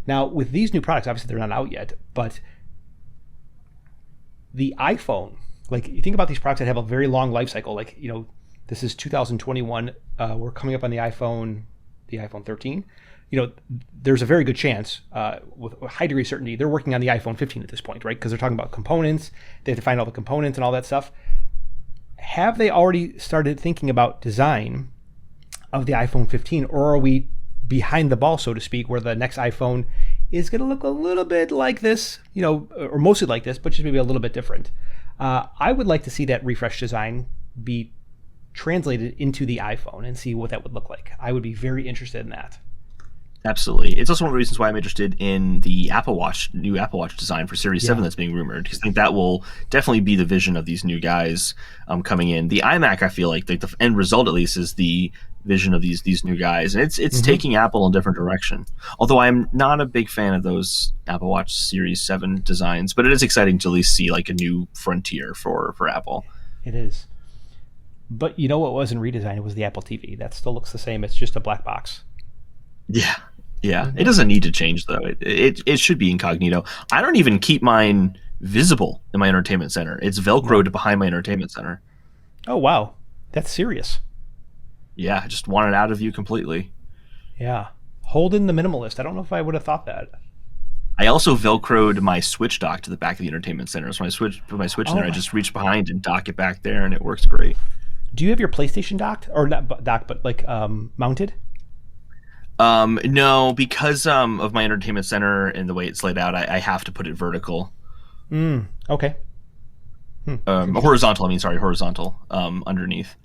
Now, with these new products, obviously they're not out yet, but the iPhone, like you think about these products that have a very long life cycle, like, this is 2021. We're coming up on the iPhone 13. There's a very good chance, with a high degree of certainty, they're working on the iPhone 15 at this point, right? Because they're talking about components. They have to find all the components and all that stuff. Have they already started thinking about design of the iPhone 15, or are we behind the ball, so to speak, where the next iPhone is going to look a little bit like this, or mostly like this, but just maybe a little bit different? I would like to see that refresh design be translated into the iPhone and see what that would look like. I would be very interested in that. Absolutely. It's also one of the reasons why I'm interested in the new Apple Watch design for Series 7 that's being rumored, because I think that will definitely be the vision of these new guys coming in. The iMac, I feel like the end result, at least, is the vision of these new guys, and it's taking Apple in a different direction. Although I'm not a big fan of those Apple Watch Series 7 designs, but it is exciting to at least see like a new frontier for Apple. It is. But you know what wasn't redesigned? It was the Apple TV. That still looks the same. It's just a black box. Yeah. It doesn't need to change, though. It should be incognito. I don't even keep mine visible in my entertainment center. It's Velcroed behind my entertainment center. Oh, wow. That's serious. Yeah, I just want it out of view completely. Yeah. Holden the minimalist. I don't know if I would have thought that. I also Velcroed my Switch dock to the back of the entertainment center. So when I put my Switch in there, I just reach behind and dock it back there, and it works great. Do you have your PlayStation docked? Or not docked, but like mounted? No, because of my entertainment center and the way it's laid out, I have to put it vertical. Okay. Horizontal, underneath.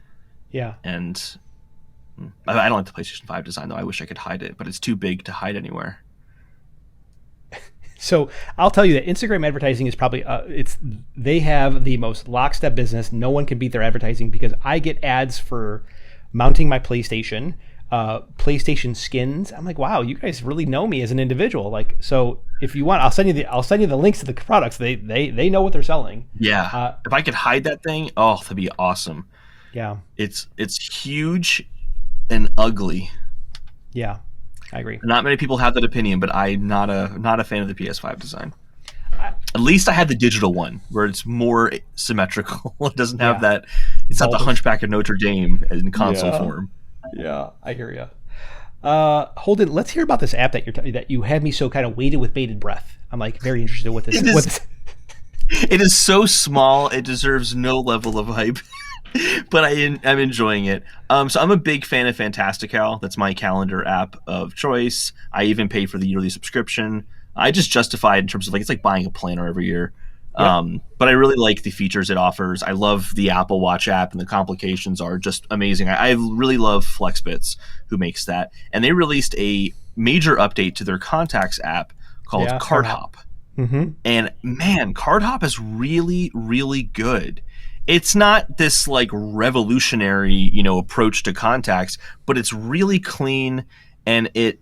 Yeah. And I don't like the PlayStation 5 design, though. I wish I could hide it, but it's too big to hide anywhere. So I'll tell you that Instagram advertising is probably they have the most lockstep business. No one can beat their advertising, because I get ads for mounting my PlayStation, PlayStation skins. I'm like, wow, you guys really know me as an individual. Like, so if you want, I'll send you the links to the products. They know what they're selling. Yeah. If I could hide that thing, that'd be awesome. Yeah. It's huge and ugly. Yeah. I agree. Not many people have that opinion, but I'm not a fan of the PS5 design. At least I had the digital one, where it's more symmetrical. It doesn't have that. It's not the Hunchback of Notre Dame in console form. Yeah, I hear you. Holden, let's hear about this app that you had me so kind of waited with bated breath. I'm like very interested in what this is. It is so small, it deserves no level of hype. But I'm enjoying it. So I'm a big fan of Fantastical. That's my calendar app of choice. I even pay for the yearly subscription. I just justify it in terms of it's like buying a planner every year. But I really like the features it offers. I love the Apple Watch app, and the complications are just amazing. I really love FlexBits, who makes that. And they released a major update to their contacts app called CardHop. And man, CardHop is really, really good. It's not this like revolutionary, approach to contacts, but it's really clean, and it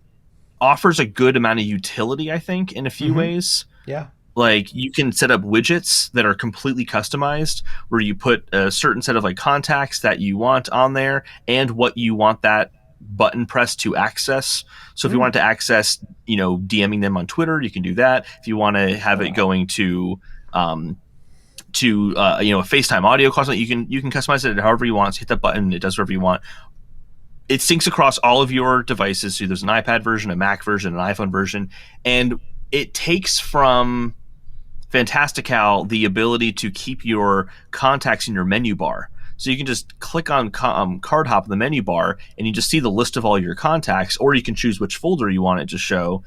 offers a good amount of utility, I think, in a few ways. Yeah. Like you can set up widgets that are completely customized where you put a certain set of like contacts that you want on there and what you want that button press to access. So if you want to access, DMing them on Twitter, you can do that. If you want to have it going to a FaceTime audio call, you can customize it however you want. So hit that button, it does whatever you want. It syncs across all of your devices. So there's an iPad version, a Mac version, an iPhone version, and it takes from Fantastical the ability to keep your contacts in your menu bar. So you can just click on Card Hop in the menu bar, and you just see the list of all your contacts, or you can choose which folder you want it to show.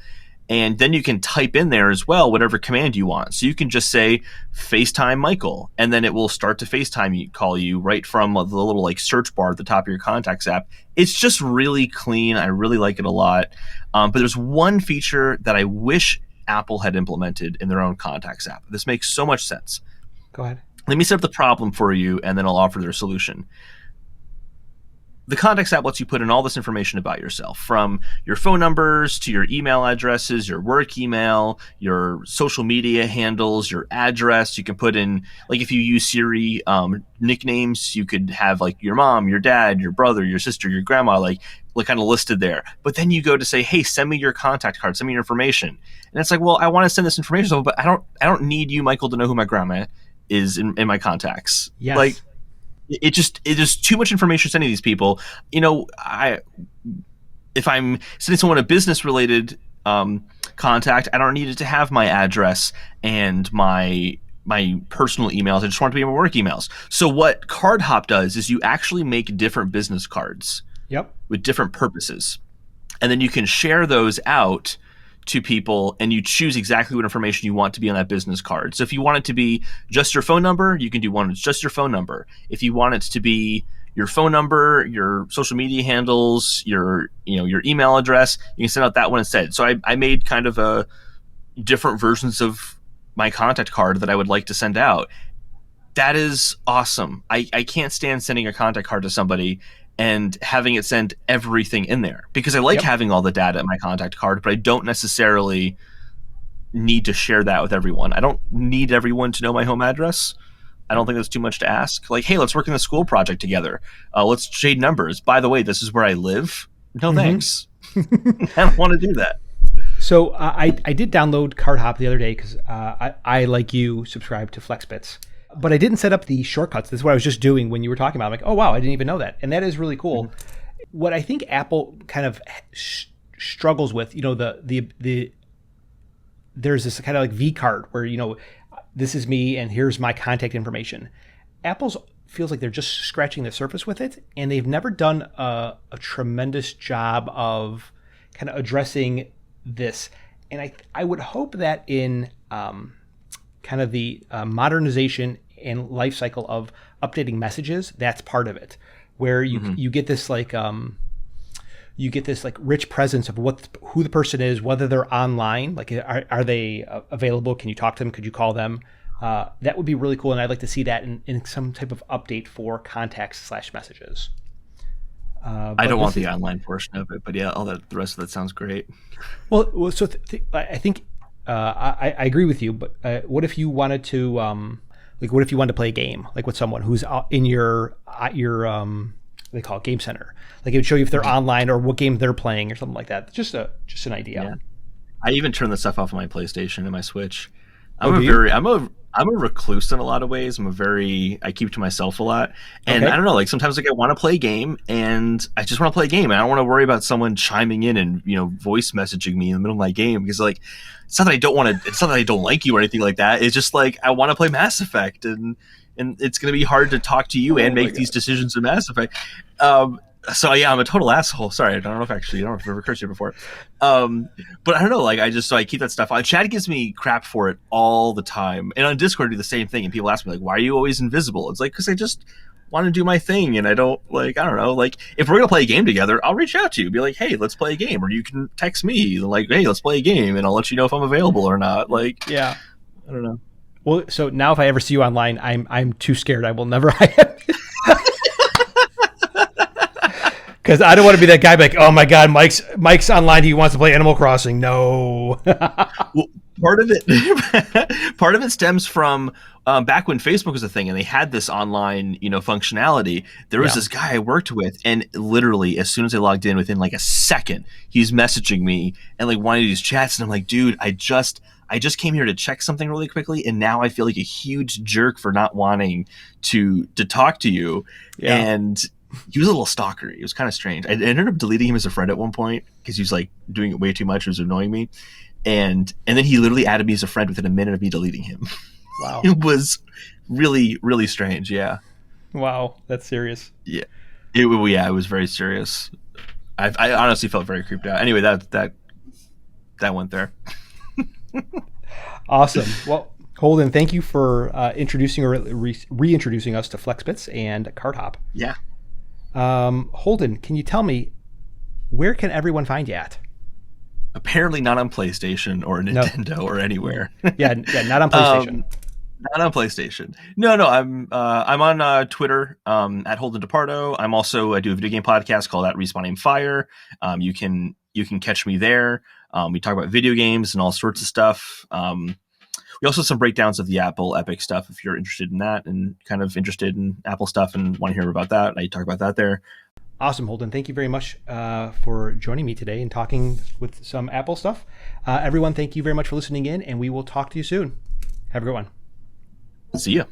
And then you can type in there as well whatever command you want. So you can just say FaceTime Michael, and then it will start to FaceTime call you right from the little like search bar at the top of your contacts app. It's just really clean. I really like it a lot. But there's one feature that I wish Apple had implemented in their own contacts app. This makes so much sense. Go ahead. Let me set up the problem for you, and then I'll offer their solution. The Contacts app lets you put in all this information about yourself, from your phone numbers to your email addresses, your work email, your social media handles, your address. You can put in, like if you use Siri nicknames, you could have like your mom, your dad, your brother, your sister, your grandma, like kind of listed there. But then you go to say, hey, send me your contact card, send me your information. And it's like, well, I want to send this information, but I don't need you, Michael, to know who my grandma is in my contacts. Yes. Like, it is too much information sending these people. If I'm sending someone a business related contact, I don't need it to have my address and my personal emails. I just want it to be my work emails. So what Card Hop does is you actually make different business cards. Yep. With different purposes, and then you can share those out to people, and you choose exactly what information you want to be on that business card. So if you want it to be just your phone number, you can do one that's just your phone number. If you want it to be your phone number, your social media handles, your email address, you can send out that one instead. So I made kind of a different versions of my contact card that I would like to send out. That is awesome. I can't stand sending a contact card to somebody and having it send everything in there, because I like having all the data in my contact card, but I don't necessarily need to share that with everyone. I don't need everyone to know my home address. I don't think that's too much to ask. Like, hey, let's work on the school project together. Let's trade numbers. By the way, this is where I live. No, thanks. I don't want to do that. So I did download Card Hop the other day because I, like you, subscribe to FlexBits. But I didn't set up the shortcuts. This is what I was just doing when you were talking about it. I'm like, oh, wow, I didn't even know that. And that is really cool. Mm-hmm. What I think Apple kind of struggles with, there's this kind of like V card where, this is me and here's my contact information. Apple's feels like they're just scratching the surface with it. And they've never done a tremendous job of kind of addressing this. And I would hope that in kind of the modernization and life cycle of updating messages, that's part of it, where you get this like rich presence of who the person is, whether they're online, like are they available? Can you talk to them? Could you call them? That would be really cool, and I'd like to see that in some type of update for contacts/messages. I don't want the online portion of it, but yeah, the rest of that sounds great. Well, so I think I agree with you, but what if you wanted to what if you wanted to play a game like with someone who's in your they call it Game Center, like it would show you if they're online or what game they're playing or something like that. Just an idea. Yeah. I even turn the stuff off on my PlayStation and my I'm a recluse in a lot of ways. I keep to myself a lot. And I don't know, like sometimes like I want to play a game and I just want to play a game. And I don't want to worry about someone chiming in and, voice messaging me in the middle of my game, because like, it's not that I don't like you or anything like that. It's just like, I want to play Mass Effect and it's going to be hard to talk to you and make these decisions in Mass Effect. So yeah, I'm a total asshole. Sorry, I don't know if I've ever cursed you before. But I don't know, like I keep that stuff on. Chad gives me crap for it all the time. And on Discord I do the same thing, and people ask me like, why are you always invisible? It's like, because I just want to do my thing, and I don't know, like if we're gonna play a game together, I'll reach out to you, be like, hey, let's play a game, or you can text me like, hey, let's play a game, and I'll let you know if I'm available or not. Like, yeah, I don't know. Well, so now if I ever see you online, I'm too scared. I will never. Because I don't want to be that guy like, oh my God, Mike's online. He wants to play Animal Crossing. No. Well, part of it stems from back when Facebook was a thing and they had this online, functionality. There was this guy I worked with, and literally as soon as I logged in, within like a second, he's messaging me and like wanting these chats, and I'm like, dude, I just came here to check something really quickly, and now I feel like a huge jerk for not wanting to talk to you. Yeah. And he was a little stalker. It was kind of strange. I ended up deleting him as a friend at one point because he was like doing it way too much. It was annoying me. And then he literally added me as a friend within a minute of me deleting him. Wow. It was really, really strange. Yeah. Wow. That's serious. Yeah. It was very serious. I honestly felt very creeped out. Anyway, that went there. Awesome. Well, Holden, thank you for introducing or reintroducing us to FlexBits and CardHop. Yeah. Holden, can you tell me, where can everyone find you at? Apparently not on PlayStation or Nintendo or anywhere. Yeah, not on PlayStation. Not on PlayStation. No. I'm on Twitter at Holden DePardo. I do a video game podcast called At Respawn Aim Fire. You can catch me there. We talk about video games and all sorts of stuff. We also have some breakdowns of the Apple Epic stuff if you're interested in that and kind of interested in Apple stuff and want to hear about that. I talk about that there. Awesome, Holden. Thank you very much for joining me today and talking with some Apple stuff. Everyone, thank you very much for listening in, and we will talk to you soon. Have a good one. See ya.